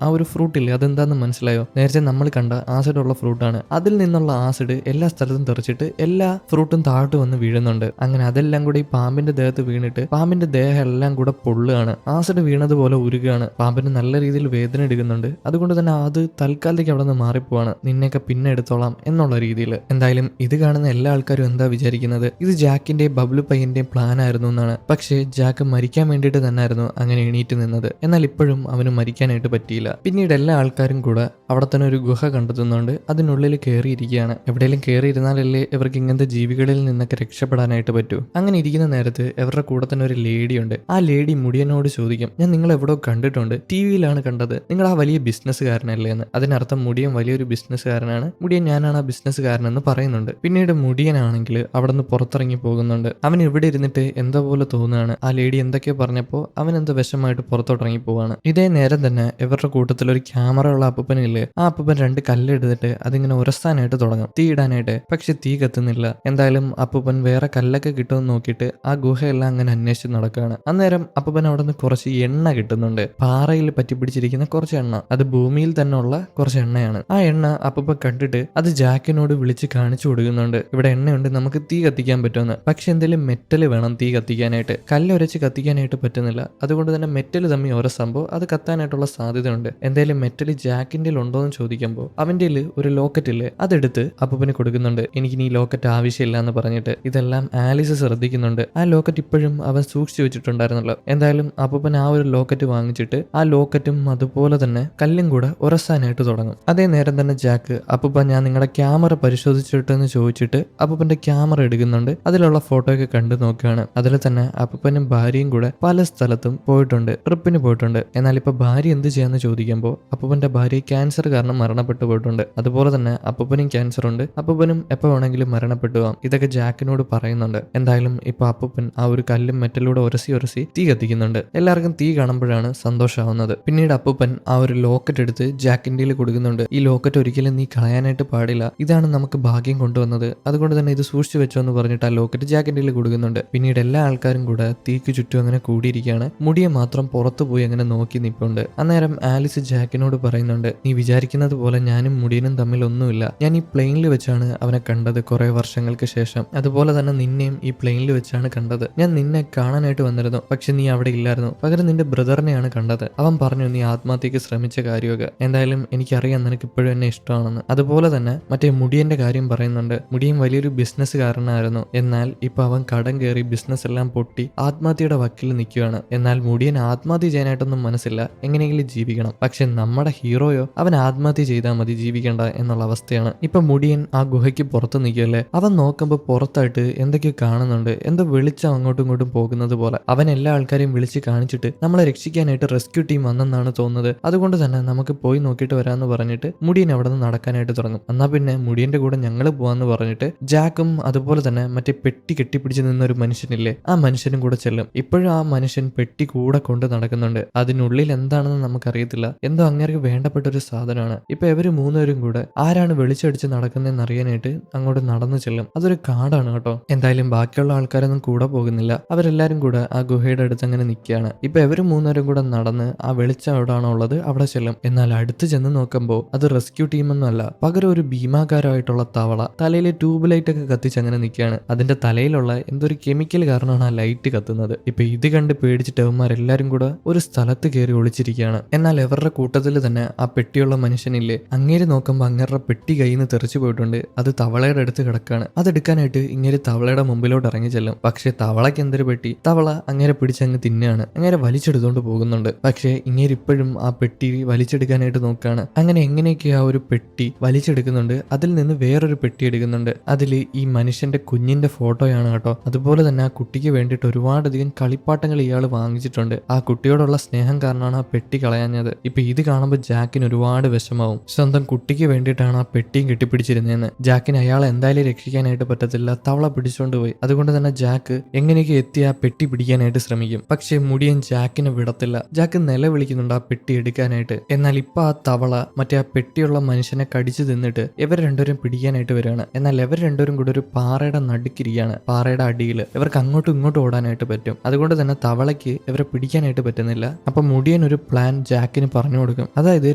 ഒരു ഫ്രൂട്ട് ഇല്ലേ, അതെന്താന്ന് മനസ്സിലായോ? നേരത്തെ നമ്മൾ കണ്ട ആസിഡ് ഉള്ള ഫ്രൂട്ടാണ്. അതിൽ നിന്നുള്ള ആസിഡ് എല്ലാ സ്ഥലത്തും തെറിച്ചിട്ട് എല്ലാ ഫ്രൂട്ടും താഴോട്ട് വന്ന് വീഴുന്നുണ്ട്. അങ്ങനെ അതെല്ലാം കൂടി ഈ പാമ്പിന്റെ ദേഹത്ത് വീണിട്ട് പാമ്പിന്റെ ദേഹം എല്ലാം കൂടെ പൊള്ളുകയാണ്. ആസിഡ് വീണതുപോലെ ഉരുകയാണ്. പാമ്പിന് നല്ല രീതിയിൽ വേദന എടുക്കുന്നുണ്ട്. അതുകൊണ്ട് തന്നെ അത് തൽക്കാലത്തേക്ക് അവിടെ നിന്ന് മാറിപ്പോവാണ്. നിന്നെയൊക്കെ പിന്നെ എടുത്തോളാം എന്നുള്ള രീതിയിൽ. എന്തായാലും ഇത് കാണുന്ന എല്ലാ ആൾക്കാരും എന്താ വിചാരിക്കുന്നത്, ഇത് ജാക്കിന്റെയും ബബ്ലു പയ്യന്റെയും പ്ലാൻ ആയിരുന്നു എന്നാണ്. പക്ഷേ ജാക്ക് മരിക്കാൻ വേണ്ടിയിട്ട് തന്നെയായിരുന്നു അങ്ങനെ എണീറ്റ് നിന്നത്. എന്നാൽ ഇപ്പോഴും അവന് മരിക്കാനായിട്ട് പറ്റിയില്ല. പിന്നീട് എല്ലാ ആൾക്കാരും കൂടെ അവിടെ തന്നെ ഒരു ഗുഹ കണ്ടെത്തുന്നുണ്ട്. അതിനുള്ളിൽ കയറിയിരിക്കുകയാണ്. എവിടെയെങ്കിലും കയറിയിരുന്നാലല്ലേ ഇവർക്ക് ഇങ്ങനത്തെ ജീവികളിൽ നിന്നൊക്കെ രക്ഷപ്പെടാനായിട്ട് പറ്റൂ. അങ്ങനെ ഇരിക്കുന്ന നേരത്ത് ഇവരുടെ കൂടെ തന്നെ ഒരു ലേഡി ഉണ്ട്. ആ ലേഡി മുടിയനോട് ചോദിക്കും, ഞാൻ നിങ്ങൾ എവിടെയോ കണ്ടിട്ടുണ്ട്, ടിവിയിലാണ് കണ്ടത്, നിങ്ങൾ ആ വലിയ ബിസിനസ്സുകാരനല്ലേ എന്ന്. അതിനർത്ഥം മുടിയൻ വലിയൊരു ബിസിനസ്സുകാരനാണ്, മുടിയൻ ഞാനാണ് ആ ബിസിനസ്സുകാരനെന്ന് പറയുന്നുണ്ട്. പിന്നീട് മുടിയനാണെങ്കിൽ അവിടെ നിന്ന് പുറത്തിറങ്ങി പോകുന്നുണ്ട്. അവൻ ഇവിടെ ഇരുന്നിട്ട് എന്താ പോലെ തോന്നുകയാണ്. ആ ലേഡി എന്തൊക്കെയോ പറഞ്ഞപ്പോൾ അവൻ എന്തോ വിഷമായിട്ട് പുറത്തോട്ടിറങ്ങി പോവാണ്. ഇതേ നേരം തന്നെ ഇവരുടെ കൂട്ടത്തിൽ ഒരു ക്യാമറ ഉള്ള അപ്പൂപ്പനില്ലേ, ആ അപ്പൂപ്പൻ 2 കല്ലെടുത്തിട്ട് അതിങ്ങനെ ഉരസാനായിട്ട് തുടങ്ങും, തീയിടാനായിട്ട്. പക്ഷെ പക്ഷെ തീ കത്തുന്നില്ല. എന്തായാലും അപ്പൂപ്പൻ വേറെ കല്ലൊക്കെ കിട്ടുമെന്ന് നോക്കിയിട്ട് ആ ഗുഹയെല്ലാം അങ്ങനെ അന്വേഷിച്ച് നടക്കുകയാണ്. അന്നേരം അപ്പൂപ്പൻ അവിടെ നിന്ന് കുറച്ച് എണ്ണ കിട്ടുന്നുണ്ട്. പാറയിൽ പറ്റിപ്പിടിച്ചിരിക്കുന്ന കുറച്ച് എണ്ണ. അത് ഭൂമിയിൽ തന്നെ ഉള്ള കുറച്ച് എണ്ണയാണ്. ആ എണ്ണ അപ്പൂപ്പൻ കണ്ടിട്ട് അത് ജാക്കിനോട് വിളിച്ച് കാണിച്ചു കൊടുക്കുന്നുണ്ട്. ഇവിടെ എണ്ണയുണ്ട്, നമുക്ക് തീ കത്തിക്കാൻ പറ്റുമെന്ന്. പക്ഷെ എന്തെങ്കിലും മെറ്റൽ വേണം തീ കത്തിക്കാനായിട്ട്. കല്ലുരച്ച് കത്തിക്കാനായിട്ട് പറ്റുന്നില്ല. അതുകൊണ്ട് തന്നെ മെറ്റൽ തമ്മിൽ ഓരോ സംഭവം അത് കത്താനായിട്ടുള്ള സാധ്യതയുണ്ട്. എന്തായാലും മെറ്റൽ ജാക്കിന്റെ ഉണ്ടോ എന്ന് ചോദിക്കുമ്പോൾ അവന്റെ ഒരു ലോക്കറ്റ് ഇല്ലേ അതെടുത്ത് അപ്പൂപ്പന് കൊടുക്കുന്നുണ്ട്. എനിക്ക് ഈ ലോക്കറ്റ് ആവശ്യമില്ല എന്ന് പറഞ്ഞിട്ട്. ഇതെല്ലാം ആലിസ് ശ്രദ്ധിക്കുന്നുണ്ട്. ആ ലോക്കറ്റ് ഇപ്പോഴും അവൻ സൂക്ഷിച്ചു വെച്ചിട്ടുണ്ടായിരുന്നല്ലോ. എന്തായാലും അപ്പൂപ്പൻ ആ ഒരു ലോക്കറ്റ് വാങ്ങിച്ചിട്ട് ആ ലോക്കറ്റും അതുപോലെ തന്നെ കല്ലും കൂടെ ഉരസാനായിട്ട് തുടങ്ങും. അതേ നേരം തന്നെ ജാക്ക് അപ്പൂപ്പൻ ഞാൻ നിങ്ങളുടെ ക്യാമറ പരിശോധിച്ചിട്ടെന്ന് ചോദിച്ചിട്ട് അപ്പൂപ്പന്റെ ക്യാമറ എടുക്കുന്നുണ്ട്. അതിലുള്ള ഫോട്ടോയൊക്കെ കണ്ടു നോക്കുകയാണ്. അതിൽ തന്നെ അപ്പൂപ്പനും ഭാര്യയും കൂടെ പല സ്ഥലത്തും പോയിട്ടുണ്ട്, ട്രിപ്പിന് പോയിട്ടുണ്ട്. എന്നാൽ ഇപ്പൊ ഭാര്യ എന്ത് ചെയ്യാന്ന് ചോദിക്കുമ്പോൾ അപ്പൂപ്പന്റെ ഭാര്യ ക്യാൻസർ കാരണം മരണപ്പെട്ടു പോയിട്ടുണ്ട്. അതുപോലെ തന്നെ അപ്പൂപ്പനും ക്യാൻസർ ഉണ്ട്. അപ്പൂപ്പനും എപ്പോ വേണമെങ്കിലും മരണപ്പെട്ടു പോവാം. ഇതൊക്കെ ജാക്കിനോട് പറയുന്നുണ്ട്. എന്തായാലും ഇപ്പൊ അപ്പൂപ്പൻ ആ ഒരു കല്ലും മെറ്റലൂടെ ഉരസി തീ കത്തിക്കുന്നുണ്ട്. എല്ലാവർക്കും തീ കാണുമ്പോഴാണ് സന്തോഷമാവുന്നത്. പിന്നീട് അപ്പൂപ്പൻ ആ ഒരു ലോക്കറ്റ് എടുത്ത് ജാക്കിന്റെ കൊടുക്കുന്നുണ്ട്. ഈ ലോക്കറ്റ് ഒരിക്കലും നീ കളയാനായിട്ട് പാടില്ല, ഇതാണ് നമുക്ക് ഭാഗ്യം കൊണ്ടുവന്നത്, അതുകൊണ്ട് തന്നെ ഇത് സൂക്ഷിച്ചു വെച്ചോ എന്ന് പറഞ്ഞിട്ട് ആ ലോക്കറ്റ് ജാക്കിന്റെ കൊടുക്കുന്നുണ്ട്. പിന്നീട് എല്ലാ ആൾക്കാരും കൂടെ തീക്ക് ചുറ്റും അങ്ങനെ കൂടിയിരിക്കുകയാണ്. മുടിയെ മാത്രം പുറത്തു പോയി അങ്ങനെ നോക്കി നിൽപ്പുണ്ട്. അന്നേരം ആലിസ് ജാക്കിനോട് പറയുന്നുണ്ട്, നീ വിചാരിക്കുന്നത് പോലെ ഞാനും മുടിയനും തമ്മിൽ ഒന്നുമില്ല. ഞാൻ ഈ പ്ലെയിനിൽ വെച്ചാണ് അവനെ കണ്ടത് കുറെ വർഷങ്ങൾക്ക് ശേഷം. അതുപോലെ തന്നെ നിന്നെയും ഈ പ്ലെയിനിൽ വെച്ചാണ് കണ്ടത്. ഞാൻ നിന്നെ കാണാനായിട്ട് വന്നിരുന്നു, പക്ഷെ നീ അവിടെ ഇല്ലായിരുന്നു. പകരം നിന്റെ ബ്രദറിനെയാണ് കണ്ടത്. അവൻ പറഞ്ഞു നീ ആത്മഹത്യക്ക് ശ്രമിച്ച കാര്യമൊക്കെ. എന്തായാലും എനിക്കറിയാം നിനക്ക് ഇപ്പോഴും എന്നെ ഇഷ്ടമാണെന്ന്. അതുപോലെ തന്നെ മറ്റേ മുടിയന്റെ കാര്യം പറയുന്നുണ്ട്. മുടിയൻ വലിയൊരു ബിസിനസ്സുകാരനായിരുന്നു. എന്നാൽ ഇപ്പൊ അവൻ കടം കയറി ബിസിനസ് എല്ലാം പൊട്ടി ആത്മഹത്യയുടെ വക്കിൽ നിൽക്കുകയാണ്. എന്നാൽ മുടിയൻ ആത്മഹത്യ ചെയ്യാനായിട്ടൊന്നും മനസ്സില്ല, എങ്ങനെയെങ്കിലും ജീവിക്കണം. പക്ഷെ നമ്മുടെ ഹീറോയോ അവൻ ആത്മഹത്യ ചെയ്താൽ മതി, ജീവിക്കേണ്ട എന്നുള്ള അവസ്ഥയാണ്. ഇപ്പൊ മുടിയൻ ആ ഗുഹയ്ക്ക് പുറത്ത് നിൽക്കുകയല്ലേ. അവൻ നോക്കുമ്പോൾ പുറത്തായിട്ട് എന്തൊക്കെയോ കാണുന്നുണ്ട്. എന്തോ വെളിച്ചം അങ്ങോട്ടും ഇങ്ങോട്ടും പോകുന്നത് പോലെ. അവൻ എല്ലാ ആൾക്കാരെയും വിളിച്ച് കാണിച്ചിട്ട് നമ്മളെ രക്ഷിക്കാനായിട്ട് റെസ്ക്യൂ ടീം വന്നെന്നാണ് തോന്നുന്നത്. അതുകൊണ്ട് തന്നെ നമുക്ക് പോയി നോക്കിയിട്ട് വരാമെന്ന് പറഞ്ഞിട്ട് മുടിയൻ അവിടെ നിന്ന് നടക്കാനായിട്ട് തുടങ്ങും. എന്നാ പിന്നെ മുടിയന്റെ കൂടെ ഞങ്ങൾ പോവാന്ന് പറഞ്ഞിട്ട് ജാക്കും അതുപോലെ തന്നെ മറ്റേ പെട്ടി കെട്ടിപ്പിടിച്ച് നിന്ന ഒരു മനുഷ്യനില്ലേ ആ മനുഷ്യനും കൂടെ ചെല്ലും. ഇപ്പോഴും ആ മനുഷ്യൻ പെട്ടി കൂടെ കൊണ്ട് നടക്കുന്നുണ്ട്. അതിനുള്ളിൽ എന്താണെന്ന് നമുക്കറിയത്തില്ല. എന്തോ അങ്ങേർക്ക് വേണ്ടപ്പെട്ട ഒരു സാധനമാണ്. ഇപ്പൊ ഇവര് മൂന്നുപേരും കൂടെ ആരാണ് വെളിച്ചടിച്ച് നടക്കുന്നതെന്ന് അറിയാനായിട്ട് അങ്ങോട്ട് നടന്നു ചെല്ലും. അതൊരു കാടാണ് കേട്ടോ. എന്തായാലും ബാക്കിയുള്ള ആൾക്കാരൊന്നും കൂടെ പോകുന്നില്ല. അവരെല്ലാരും കൂടെ ആ ഗുഹയുടെ അടുത്ത് അങ്ങനെ നിൽക്കുകയാണ്. ഇപ്പൊ ഇവര് മൂന്നുപേരും കൂടെ നടന്ന് ആ വെളിച്ചം എവിടെയാണോ ഉള്ളത് അവിടെ ചെല്ലും. എന്നാൽ അടുത്ത് ചെന്ന് നോക്കുമ്പോൾ അത് റെസ്ക്യൂ ടീമൊന്നും അല്ല, പകരം ഒരു ഭീമാകാരമായിട്ടുള്ള തവള തലയിൽ ട്യൂബ് ലൈറ്റ് ഒക്കെ കത്തിച്ച് അങ്ങനെ നിൽക്കുകയാണ്. അതിന്റെ തലയിലുള്ള എന്തൊരു കെമിക്കൽ കാരണമാണ് ആ ലൈറ്റ് കത്തുന്നത്. ഇപ്പൊ ഇത് കണ്ട് പേടിച്ചിട്ട് അവന്മാരെല്ലാരും കൂടെ ഒരു സ്ഥലത്ത് കയറി ഒളിച്ചിരിക്കുകയാണ്. എന്നാൽ ഇവരുടെ കൂട്ടത്തിൽ തന്നെ ആ പെട്ടിയുള്ള മനുഷ്യനില്ലേ അങ്ങേര് നോക്കുമ്പോൾ അങ്ങേരുടെ പെട്ടി കയ്യിൽ നിന്ന് തെറിച്ചു പോയിട്ടുണ്ട്. അത് തവളയുടെ അടുത്ത് കിടക്കുകയാണ്. അതെടുക്കാനായിട്ട് ഇങ്ങേര് തവളയുടെ മുമ്പിലോട്ട് ഇറങ്ങി ചെല്ലും. പക്ഷെ തവളയ്ക്ക് എന്തൊരു പെട്ടി, തവള അങ്ങേരെ പിടിച്ചങ്ങ് തിന്നുകയാണ്. അങ്ങേരെ വലിച്ചെടുത്തോണ്ട് പോകുന്നുണ്ട്. പക്ഷെ ഇങ്ങേര് ഇപ്പോഴും ആ പെട്ടി വലിച്ചെടുക്കാനായിട്ട് നോക്കുകയാണ്. അങ്ങനെ എങ്ങനെയൊക്കെ ആ ഒരു പെട്ടി വലിച്ചെടുക്കുന്നുണ്ട്. അതിൽ നിന്ന് വേറൊരു പെട്ടി എടുക്കുന്നുണ്ട്. അതിൽ ഈ മനുഷ്യന്റെ കുഞ്ഞിന്റെ ഫോട്ടോയാണ് കേട്ടോ. അതുപോലെ തന്നെ ആ കുട്ടിക്ക് വേണ്ടിയിട്ട് ഒരുപാടധികം കളിപ്പാട്ടങ്ങൾ ഇയാൾ വാങ്ങിച്ചിട്ടുണ്ട്. ആ കുട്ടിയോടുള്ള സ്നേഹം കാരണമാണ് ആ പെട്ടി കളയാഞ്ഞത്. ഇപ്പൊ ഇത് കാണുമ്പോൾ ജാക്കിന് ഒരുപാട് വിഷമാവും. സ്വന്തം കുട്ടിക്ക് വേണ്ടിയിട്ടാണ് ആ പെട്ടിയും കെട്ടിപ്പിടിച്ചിരുന്നതെന്ന്. ജാക്കിന് അയാളെ എന്തായാലും രക്ഷിക്കാനായിട്ട് പറ്റത്തില്ല, തവള പിടിച്ചോണ്ട് പോയി. അതുകൊണ്ട് തന്നെ ജാക്ക് എങ്ങനെയൊക്കെ എത്തി ആ പെട്ടി പിടിക്കാനായിട്ട് ശ്രമിക്കും. പക്ഷെ മുടിയൻ ജാക്കിനെ വിടത്തില്ല. ജാക്ക് നിലവിളിക്കുന്നുണ്ട് ആ പെട്ടി എടുക്കാനായിട്ട്. എന്നാൽ ഇപ്പൊ ആ തവള മറ്റേ ആ പെട്ടിയുള്ള മനുഷ്യനെ കടിച്ചു തിന്നിട്ട് ഇവർ രണ്ടുപേരും പിടിക്കാനായിട്ട് വരികയാണ്. എന്നാൽ ഇവർ രണ്ടുപേരും കൂടെ ഒരു പാറയുടെ നടുക്കിരിക്കുകയാണ്. പാറയുടെ അടിയിൽ ഇവർക്ക് അങ്ങോട്ടും ഇങ്ങോട്ടും ഓടാനായിട്ട് പറ്റും. അതുകൊണ്ട് തന്നെ തവളയ്ക്ക് ഇവരെ പിടിക്കാനായിട്ട് പറ്റുന്നില്ല. അപ്പൊ മുടിയൻ ഒരു പ്ലാൻ ജാക്കിന് പറഞ്ഞു കൊടുക്കും. അതായത്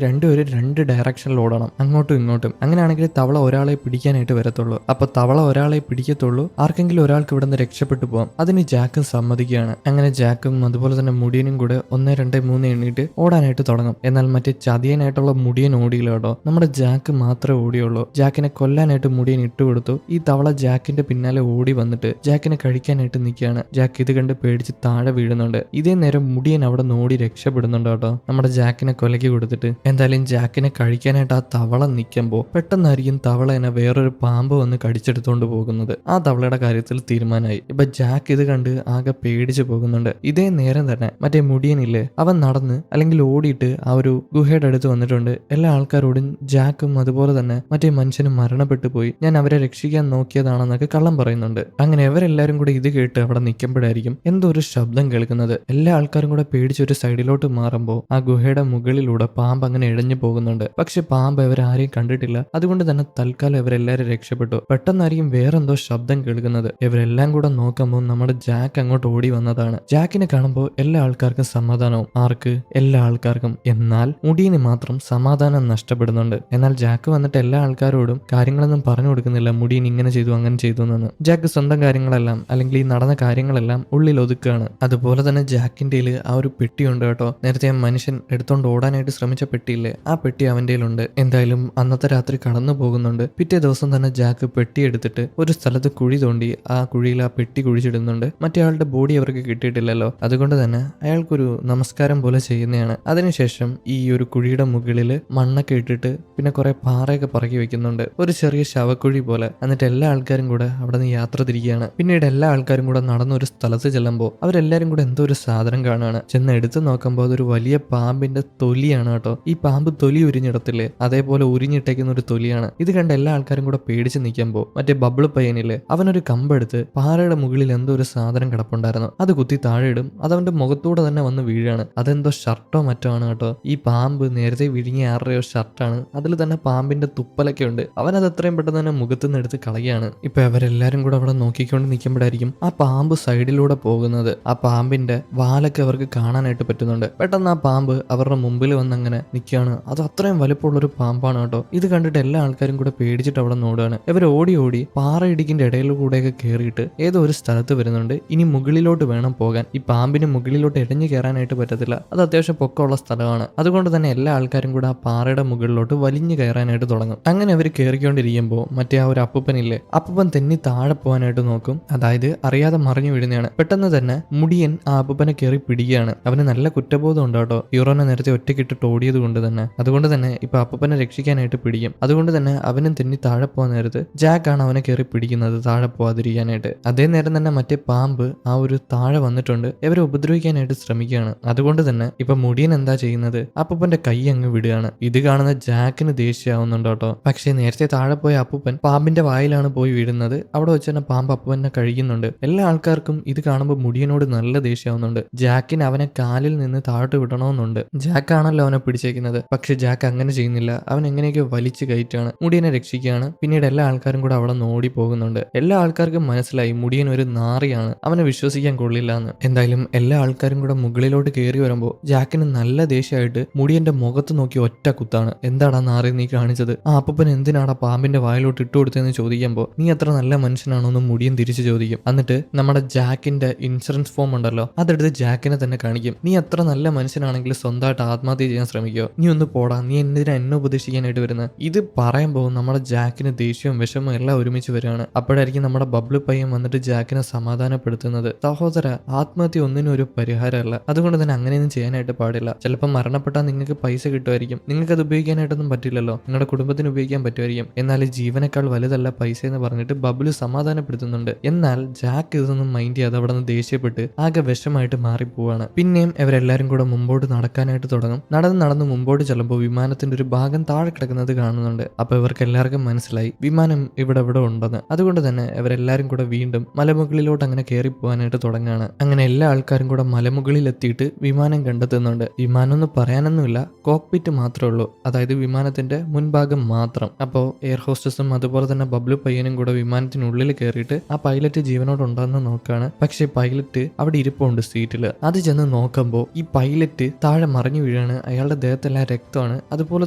രണ്ടുപേരും രണ്ട് ഡയറക്ഷനിൽ ഓടണം, അങ്ങോട്ടും ഇങ്ങോട്ടും. അങ്ങനെയാണെങ്കിൽ തവള ഒരാളെ പിടിക്കാനായിട്ട് വരത്തുള്ളൂ. അപ്പൊ തവള ഒരാളെ പിടിക്കത്തുള്ളൂ. ആർക്കെങ്കിലും ഒരാൾക്ക് ഇവിടെ നിന്ന് രക്ഷപ്പെട്ടു പോകാം. അതിന് ജാക്കും സമ്മതിക്കുകയാണ്. അങ്ങനെ ജാക്കും അതുപോലെ തന്നെ മുടിയനും കൂടെ 1 2 3 എണ്ണീട്ട് ഓടാനായിട്ട് തുടങ്ങും. എന്നാൽ മറ്റേ ചതിയനായിട്ടുള്ള മുടിയൻ ഓടിയില്ല കേട്ടോ. നമ്മുടെ ജാക്ക് മാത്രമേ ഓടിയുള്ളൂ. ജാക്കിനെ കൊല്ലാനായിട്ട് മുടിയൻ ഇട്ടുകൊടുത്തു. ഈ തവള ജാക്കിന്റെ പിന്നാലെ ഓടി വന്നിട്ട് ജാക്കിനെ കഴിക്കാനായിട്ട് നിൽക്കുകയാണ്. ജാക്ക് ഇത് കണ്ട് പേടിച്ച് താഴെ വീഴുന്നുണ്ട്. ഇതേ നേരം മുടിയൻ അവിടെ നിന്ന് ഓടി രക്ഷപ്പെടുന്നുണ്ട് കേട്ടോ, നമ്മുടെ ജാക്കിനെ കൊലക്കി കൊടുത്തിട്ട്. എന്തായാലും ജാക്കിനെ കഴിക്കാനായിട്ട് ആ തവള നിൽക്കുമ്പോൾ പെട്ടെന്നായിരിക്കും തവളേനെ വേറൊരു പാമ്പ് വന്ന് കടിച്ചെടുത്തോണ്ട് പോകുന്നത്. ആ തവളയുടെ കാര്യത്തിൽ തീരുമാനമായി. ഇപ്പൊ ജാക്ക് ഇത് കണ്ട് ആകെ പേടിച്ചു പോകുന്നുണ്ട്. ഇതേ നേരം തന്നെ മറ്റേ മുടിയനില്ലേ അവൻ നടന്ന് അല്ലെങ്കിൽ ഓടിയിട്ട് ആ ഒരു ഗുഹയുടെ അടുത്ത് വന്നിട്ടുണ്ട്. എല്ലാ ആൾക്കാരോടും ജാക്കും അതുപോലെ തന്നെ മറ്റേ മനുഷ്യനും മരണപ്പെട്ടു പോയി, ഞാൻ അവരെ രക്ഷിക്കാൻ നോക്കിയതാണെന്നൊക്കെ കള്ളം പറയുന്നുണ്ട്. അങ്ങനെ ഇവരെല്ലാരും കൂടെ ഇത് കേട്ട് അവിടെ നിൽക്കുമ്പോഴായിരിക്കും എന്തോ ഒരു ശബ്ദം കേൾക്കുന്നത്. എല്ലാ ആൾക്കാരും കൂടെ പേടിച്ച് ഒരു സൈഡിലോട്ട് മാറുമ്പോൾ ആ ഗുഹയുടെ മുകളിലൂടെ പാമ്പ് അങ്ങനെ ഇഴഞ്ഞു പോകുന്നുണ്ട്. പക്ഷെ പാമ്പ് ഇവരാരെയും കണ്ടിട്ടില്ല. അതുകൊണ്ട് തന്നെ തൽക്കാലം ഇവരെല്ലാരും രക്ഷപ്പെട്ടു. പെട്ടെന്നായിരിക്കും വേറെന്തോ ശബ്ദം കേൾക്കുന്നത്. ഇവരെല്ലാം കൂടെ നോക്കുമ്പോൾ നമ്മുടെ ജാക്ക് അങ്ങോട്ട് ഓടി വന്നതാണ്. ജാക്കിനെ കാണുമ്പോൾ എല്ലാ ആൾക്കാർക്കും സമാധാനവും. ആർക്ക്? എല്ലാ ആൾക്കാർക്കും. എന്നാൽ മുടിയന് മാത്രം സമാധാനം നഷ്ടപ്പെടുന്നുണ്ട്. എന്നാൽ ജാക്ക് വന്നിട്ട് എല്ലാ ആൾക്കാരോടും കാര്യങ്ങളൊന്നും പറഞ്ഞു കൊടുക്കുന്നില്ല. മുടിയൻ ഇങ്ങനെ ചെയ്തു അങ്ങനെ ചെയ്തു എന്ന്. ജാക്ക് സ്വന്തം കാര്യങ്ങളെല്ലാം അല്ലെങ്കിൽ ഈ നടന്ന കാര്യങ്ങളെല്ലാം ഉള്ളിൽ ഒതുക്കുകയാണ്. അതുപോലെ തന്നെ ജാക്കിന്റെ ആ ഒരു പെട്ടിയുണ്ട് കേട്ടോ. നേരത്തെ മനുഷ്യൻ എടുത്തോണ്ട് ഓടാനായിട്ട് ശ്രമിച്ച പെട്ടിയില്ലേ, ആ പെട്ടി അവന്റെ ഉണ്ട്. എന്തായാലും അന്നത്തെ രാത്രി കടന്നു പോകുന്നുണ്ട്. പിറ്റേ ദിവസം തന്നെ ജാക്ക് പെട്ടി എടുത്തിട്ട് ഒരു സ്ഥലത്ത് കുഴി തോണ്ടി ആ കുഴിയിൽ ആ പെട്ടി കുഴിച്ചിടുന്നുണ്ട്. മറ്റേ ആളുടെ ബോഡി അവർക്ക് കിട്ടിയിട്ടില്ലല്ലോ, അതുകൊണ്ട് തന്നെ അയാൾക്കൊരു നമസ്കാരം പോലെ ചെയ്യുന്നതാണ്. അതിനുശേഷം ഈ ഒരു കുഴിയുടെ മുകളിൽ മണ്ണൊക്കെ ഇട്ടിട്ട് പിന്നെ കുറെ പാറയൊക്കെ പറക്കി വെക്കുന്നുണ്ട്, ഒരു ചെറിയ ശവക്കുഴി പോലെ. എന്നിട്ട് എല്ലാ ആൾക്കാരും കൂടെ അവിടെ നിന്ന് യാത്ര തിരിക്കുകയാണ്. പിന്നീട് എല്ലാ ആൾക്കാരും കൂടെ നടന്നൊരു സ്ഥലത്ത് ചെല്ലുമ്പോൾ അവരെല്ലാരും കൂടെ എന്തോ ഒരു സാധനം കാണുകയാണ്. ചെന്ന് എടുത്തു നോക്കുമ്പോൾ അതൊരു വലിയ പാമ്പിന്റെ തൊലിയാണ് കേട്ടോ. ഈ പാമ്പ് തൊലി ഉരിഞ്ഞിടത്തില്ലേ, അതേപോലെ ഉരിഞ്ഞിട്ടേക്കുന്ന ഒരു തൊലിയാണ്. ഇത് കണ്ട് എല്ലാ ആൾക്കാരും കൂടെ പേടിച്ച് നിൽക്കുമ്പോൾ മറ്റേ ബബിള് പയ്യനില്ലേ, അവനൊരു കമ്പെടുത്ത് പാറയുടെ മുകളിൽ എന്തോ ഒരു സാധനം കിടപ്പുണ്ടായിരുന്നു, അത് കുത്തി താഴെ ഇടും. അതവന്റെ മുഖത്തൂടെ തന്നെ വന്ന് വീഴാണ്. അതെന്തോ ഷർട്ടോ മറ്റോ ആണ് കേട്ടോ. ഈ പാമ്പ് നേരത്തെ വിഴുങ്ങിയ ആരുടെയോ ഷർട്ടാണ്. അതിൽ തന്നെ പാമ്പിന്റെ തുപ്പലൊക്കെ ഉണ്ട്. അവനത് എത്രയും പെട്ടെന്ന് തന്നെ മുഖത്തുനിന്ന് എടുത്ത് കളയാണ്. ഇപ്പൊ അവരെല്ലാരും കൂടെ അവിടെ നോക്കിക്കൊണ്ട് നിൽക്കുമ്പോഴായിരിക്കും ആ പാമ്പ് സൈഡിലൂടെ പോകുന്നത്. ആ പാമ്പിന്റെ വാലൊക്കെ അവർക്ക് കാണാനായിട്ട് പറ്റുന്നുണ്ട്. പെട്ടെന്ന് ആ പാമ്പ് അവരുടെ മുമ്പിൽ വന്ന് അങ്ങനെ നിൽക്കുകയാണ്. അത് അത്രയും വലുപ്പമുള്ളൊരു പാമ്പാണ് കേട്ടോ. ഇത് കണ്ടിട്ട് എല്ലാ ആൾക്കാരും കൂടെ പേടിച്ചിട്ട് അവിടെ നോടുകയാണ്. ഇവർ ഓടി ഓടി പാറയിടിക്കിന്റെ ഇടയിലൂടെയൊക്കെ കയറിയിട്ട് ഏതോ ഒരു സ്ഥലത്ത് വരുന്നുണ്ട്. ഇനി മുകളിലോട്ട് വേണം പോകാൻ. ഈ പാമ്പിന് മുകളിലോട്ട് ഇടഞ്ഞു കയറാനായിട്ട് പറ്റത്തില്ല, അത് അത്യാവശ്യം പൊക്കമുള്ള സ്ഥലമാണ്. അതുകൊണ്ട് തന്നെ എല്ലാ ആൾക്കാരും കൂടെ ആ പാറയുടെ മുകളിലോട്ട് വലിഞ്ഞു കയറാനായിട്ട് തുടങ്ങും. അങ്ങനെ അവർ കയറിക്കൊണ്ടിരിക്കുമ്പോൾ മറ്റേ ആ ഒരു അപ്പൂപ്പനില്ലേ, അപ്പൂപ്പൻ തെന്നി താഴെ പോകാനായിട്ട് നോക്കും. അതായത് അറിയാതെ മറിഞ്ഞു വീഴുന്നതാണ്. പെട്ടെന്ന് തന്നെ മുടിയൻ ആ അപ്പൂപ്പനെ കയറി പിടിക്കുകയാണ്. അവന് നല്ല കുറ്റബോധം ഉണ്ട് കേട്ടോ, ഹീറോനെ നേരത്തെ ഒറ്റയ്ക്കിട്ട് ഓടിയത് കൊണ്ട് തന്നെ. അതുകൊണ്ട് തന്നെ ഇപ്പൊ അപ്പൂപ്പനെ രക്ഷിക്കാനായിട്ട് പിടിക്കും. അതുകൊണ്ട് തന്നെ അവനും തെന്നി താഴെ പോകാൻ നേരത്ത് ജാക്കാണ് അവനെ കയറി പിടിക്കുന്നത് താഴെ പോവാതിരിക്കാനായിട്ട്. അതേ നേരം തന്നെ മറ്റേ പാമ്പ് ആ ഒരു താഴെ വന്നിട്ടുണ്ട്, ഇവരെ ഉപദ്രവിക്കാനായിട്ട് ശ്രമിക്കുകയാണ്. അതുകൊണ്ട് തന്നെ ഇപ്പൊ മുടിയൻ എന്താ ചെയ്യുന്നത്, അപ്പൂപ്പന്റെ കൈ അങ്ങ് വിടുകയാണ്. ഇത് കാണുന്ന ജാക്കിന് ദേഷ്യമാവുന്നുണ്ട് കേട്ടോ. പക്ഷേ നേരത്തെ താഴെ പോയ അപ്പൂപ്പൻ പാമ്പിന്റെ വായിലാണ് പോയി വീഴുന്നത്. അവിടെ വെച്ച് തന്നെ പാമ്പ് അപ്പൂപ്പനെ കഴിക്കുന്നുണ്ട്. എല്ലാ ആൾക്കാർക്കും ഇത് കാണുമ്പോൾ മുടിയനോട് നല്ല ദേഷ്യമാവുന്നുണ്ട്. ജാക്കിന് അവനെ കാലിൽ നിന്ന് താഴോട്ട് വിടണമെന്നുണ്ട്. ജാക്കാണല്ലോ അവനെ പിടിച്ചേക്കുന്നത്. പക്ഷെ ജാക്ക് അങ്ങനെ ചെയ്യുന്നില്ല. അവൻ എങ്ങനെയൊക്കെ വലിച്ചു കയറ്റാണ്, മുടിയനെ രക്ഷിക്കുകയാണ്. പിന്നീട് എല്ലാ ആൾക്കാരും കൂടെ അവിടെ നിന്ന് ഓടി പോകുന്നുണ്ട്. എല്ലാ ആൾക്കാർക്കും മനസ്സിലായി മുടിയൻ ഒരു നാറിയാണ്, അവനെ വിശ്വസിക്കാൻ കൊള്ളില്ല എന്ന്. എന്തായാലും എല്ലാ ആൾക്കാരും കൂടെ മുകളിലോട്ട് കയറി വരുമ്പോൾ ജാക്കിന് നല്ല ദേഷ്യമായിട്ട് മുടിയന്റെ മുഖത്ത് നോക്കി ഒറ്റ കുത്താണ്. എന്താടാ നാറി നീ കാണിച്ചത്, ആ അപ്പൂപ്പൻ എന്തിനാടാ പാമ്പിന്റെ വായിലോട്ട് ഇട്ട് കൊടുത്തതെന്ന് ചോദിക്കുമ്പോൾ നീ അത്ര നല്ല മനുഷ്യനാണോ എന്ന് മുടിയൻ തിരിച്ചു ചോദിക്കും. എന്നിട്ട് നമ്മുടെ ജാക്കിന്റെ ഇൻഷുറൻസ് ഫോം ഉണ്ടല്ലോ, അതെടുത്ത് ജാക്കിനെ തന്നെ കാണിക്കും. നീ അത്ര നല്ല മനുഷ്യനാണെങ്കിൽ സ്വന്തമായിട്ട് ആത്മഹത്യ ചെയ്യാൻ ശ്രമിക്കോ, നീ ഒന്ന് പോടാ, നീ എന്തിനാ എന്നെ ഉപദേശിക്കാനായിട്ട് വരുന്നത്. ഇത് പറയുമ്പോൾ നമ്മുടെ ജാക്കിന് ദേഷ്യവും വിഷമവും എല്ലാം ഒരുമിച്ച് വരികയാണ്. അപ്പോഴായിരിക്കും നമ്മുടെ ബബ്ലു പയ്യൻ വന്നിട്ട് ജാക്കിനെ സമാധാനപ്പെടുത്തുന്നത്. സഹോദര, ആത്മഹത്യ ഒന്നിനും ഒരു പരിഹാരമല്ല, അതുകൊണ്ട് തന്നെ അങ്ങനെയൊന്നും ചെയ്യാനായിട്ട് പാടില്ല. ചിലപ്പോൾ മരണപ്പെട്ടാൽ നിങ്ങൾക്ക് പൈസ കിട്ടുമായിരിക്കും, നിങ്ങൾക്ക് അത് ഉപയോഗിക്കാനായിട്ടൊന്നും പറ്റില്ലല്ലോ, നിങ്ങളുടെ കുടുംബത്തിന് ഉപയോഗിക്കാൻ പറ്റുമായിരിക്കും. എന്നാൽ ജീവനേക്കാൾ വലുതല്ല പൈസ എന്ന് പറഞ്ഞിട്ട് ബബ്ലു സമാധാനപ്പെടുത്തുന്നുണ്ട്. എന്നാൽ ജാക്ക് ഇതൊന്നും മൈൻഡ് ചെയ്യാതെ അവിടെ നിന്ന് ദേഷ്യപ്പെട്ട് ആകെ വിഷമായിട്ട് മാറിപ്പോവാണ്. പിന്നെയും ഇവരെല്ലാരും കൂടെ മുമ്പോട്ട് നടക്കാനായിട്ട് തുടങ്ങും. നടന്ന് മുമ്പോട്ട് ചെല്ലുമ്പോൾ വിമാനത്തിന്റെ ഒരു ഭാഗം താഴെ കിടക്കുന്നത് കാണുന്നുണ്ട്. അപ്പൊ ഇവർക്ക് എല്ലാവർക്കും മനസ്സിലായി വിമാനം ഇവിടെ ഉണ്ടെന്ന്. അതുകൊണ്ട് തന്നെ ഇവരെല്ലാരും കൂടെ വീണ്ടും മലമുകളിലോട്ട് അങ്ങനെ കയറി പോകാനായിട്ട് തുടങ്ങുകയാണ്. അങ്ങനെ എല്ലാ ആൾക്കാരും കൂടെ മലമുകളിൽ എത്തിയിട്ട് വിമാനം കണ്ടെത്തുന്നുണ്ട്. വിമാനം എന്ന് പറയാനൊന്നുമില്ല, കോക്പിറ്റ് മാത്രമേ ഉള്ളൂ, അതായത് വിമാനത്തിന്റെ മുൻഭാഗം മാത്രം. അപ്പോൾ എയർ ഹോസ്റ്റസും അതുപോലെ തന്നെ ബബ്ലു പയ്യനും കൂടെ വിമാനത്തിനുള്ളിൽ കയറിയിട്ട് ആ പൈലറ്റ് ജീവനോടുണ്ടെന്ന് നോക്കാണ്. പക്ഷെ പൈലറ്റ് അവിടെ ഇരിപ്പുണ്ട് സീറ്റില്. അത് ചെന്ന് നോക്കുമ്പോൾ ഈ പൈലറ്റ് താഴെ മറിഞ്ഞു വീഴാണ്. അയാളുടെ ദേഹത്തെല്ലാം രക്തമാണ്. അതുപോലെ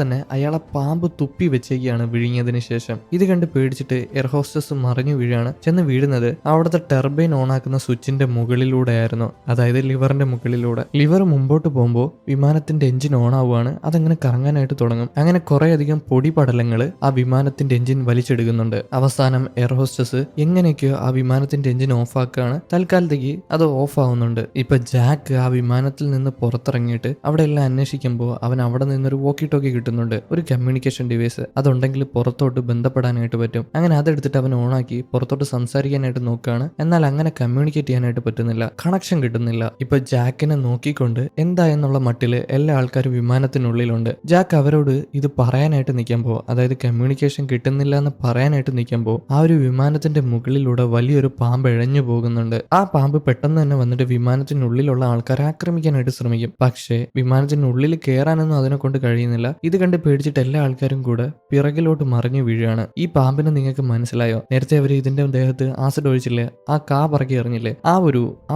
തന്നെ അയാളെ പാമ്പ് തുപ്പി വെച്ചേക്കാണ് വിഴുങ്ങിയതിനു ശേഷം. ഇത് കണ്ട് പേടിച്ചിട്ട് എയർ ഹോസ്റ്റസ് മറിഞ്ഞു വീഴാണ്. ചെന്ന് വീഴുന്നത് അവിടുത്തെ ടർബൈൻ ഓണാക്കുന്ന സ്വിച്ചിന്റെ മുകളിലൂടെ ആയിരുന്നു, അതായത് ലിവറിന്റെ മുകളിലൂടെ. ലിവർ മുമ്പോട്ട് പോകുമ്പോൾ വിമാനത്തിന്റെ എഞ്ചിൻ ഓൺ ആവുകയാണ്. അതങ്ങനെ കറങ്ങാനായിട്ട് തുടങ്ങും. അങ്ങനെ കുറെ അധികം പൊടിപടലങ്ങൾ ആ വിമാനത്തിന്റെ എഞ്ചിൻ വലിച്ചെടുക്കുന്നുണ്ട്. അവസാനം എയർ ഹോസ്റ്റസ് എങ്ങനെയൊക്കെയോ ആ വിമാനത്തിന്റെ എഞ്ചിൻ ഓഫ് ആക്കുകയാണ്. തൽക്കാലത്തേക്ക് അത് ഓഫ് ആവുന്നുണ്ട്. ഇപ്പൊ ജാക്ക് ആ വിമാനത്തിൽ നിന്ന് പുറത്തിറങ്ങിയിട്ട് അവിടെ എല്ലാം അന്വേഷിക്കുമ്പോൾ അവൻ അവിടെ നിന്നൊരു വോക്കി ടോക്കി കിട്ടുന്നുണ്ട്, ഒരു കമ്മ്യൂണിക്കേഷൻ ഡിവൈസ്. അതുണ്ടെങ്കിൽ പുറത്തോട്ട് ബന്ധപ്പെടാനായിട്ട് പറ്റും. അങ്ങനെ അതെടുത്തിട്ട് അവൻ ഓണാക്കി പുറത്തോട്ട് സംസാരിക്കാനായിട്ട് നോക്കുകയാണ്. എന്നാൽ അങ്ങനെ കമ്മ്യൂണിക്കേറ്റ് ചെയ്യാനായിട്ട് പറ്റുന്നില്ല, കണക്ഷൻ കിട്ടുന്നില്ല. ഇപ്പൊ ജാക്കിനെ നോക്കിക്കൊണ്ട് എന്താ എന്നുള്ള മട്ടില് എല്ലാ ആൾക്കാരും വിമാനത്തിനുള്ളിലുണ്ട്. ജാക്ക് അവരോട് ഇത് പറയാനായിട്ട് നിൽക്കുമ്പോൾ, അതായത് കമ്മ്യൂണിക്കേഷൻ കിട്ടുന്നില്ല എന്ന് പറയാനായിട്ട് നിൽക്കുമ്പോൾ ആ ഒരു വിമാനത്തിന്റെ മുകളിലൂടെ വലിയൊരു പാമ്പ് ഇഴഞ്ഞു പോകുന്നുണ്ട്. ആ പാമ്പ് പെട്ടെന്ന് തന്നെ വന്നിട്ട് വിമാനത്തിനുള്ളിലുള്ള ആൾക്കാരെ ആക്രമിക്കാനായിട്ട് ശ്രമിക്കും. പക്ഷേ വിമാനത്തിനുള്ളിൽ കയറാനൊന്നും അതിനെ കൊണ്ട് കഴിയുന്നില്ല. ഇത് കണ്ട് പേടിച്ചിട്ട് എല്ലാ ആൾക്കാരും കൂടെ പിറകിലോട്ട് മറിഞ്ഞു വീഴുകയാണ്. ഈ പാമ്പിനെ നിങ്ങൾക്ക് മനസ്സിലായോ? നേരത്തെ അവർ ഇതിന്റെ ദേഹത്ത് ആസിഡ് ഒഴിച്ചില്ലേ, ആ കാ പറക്കി എറിഞ്ഞില്ലേ, ആ